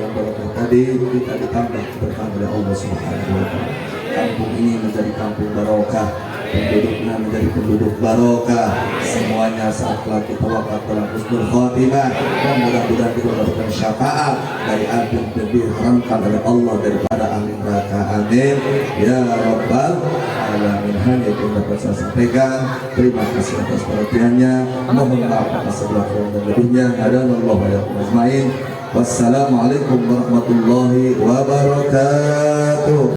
yang berkah tadi kita ditambah berkah oleh Allah Subhanahu wa taala. Kampung ini menjadi kampung barokah, penduduknya menjadi penduduk barokah, semuanya saatlah kita wafat dalam husnul khotimah, dan mudah-mudahan kita mendapatkan syafaat dari api yang diharamkan oleh Allah daripada ahli neraka. Amin ya rabbal alamin. Hanya itu yang dapat saya sampaikan. Terima kasih atas perhatiannya. Mohon maaf atas segala kurang dan lebihnya. Hadanallahu wa iyyakum ajmain. Wassalamualaikum warahmatullahi wabarakatuh.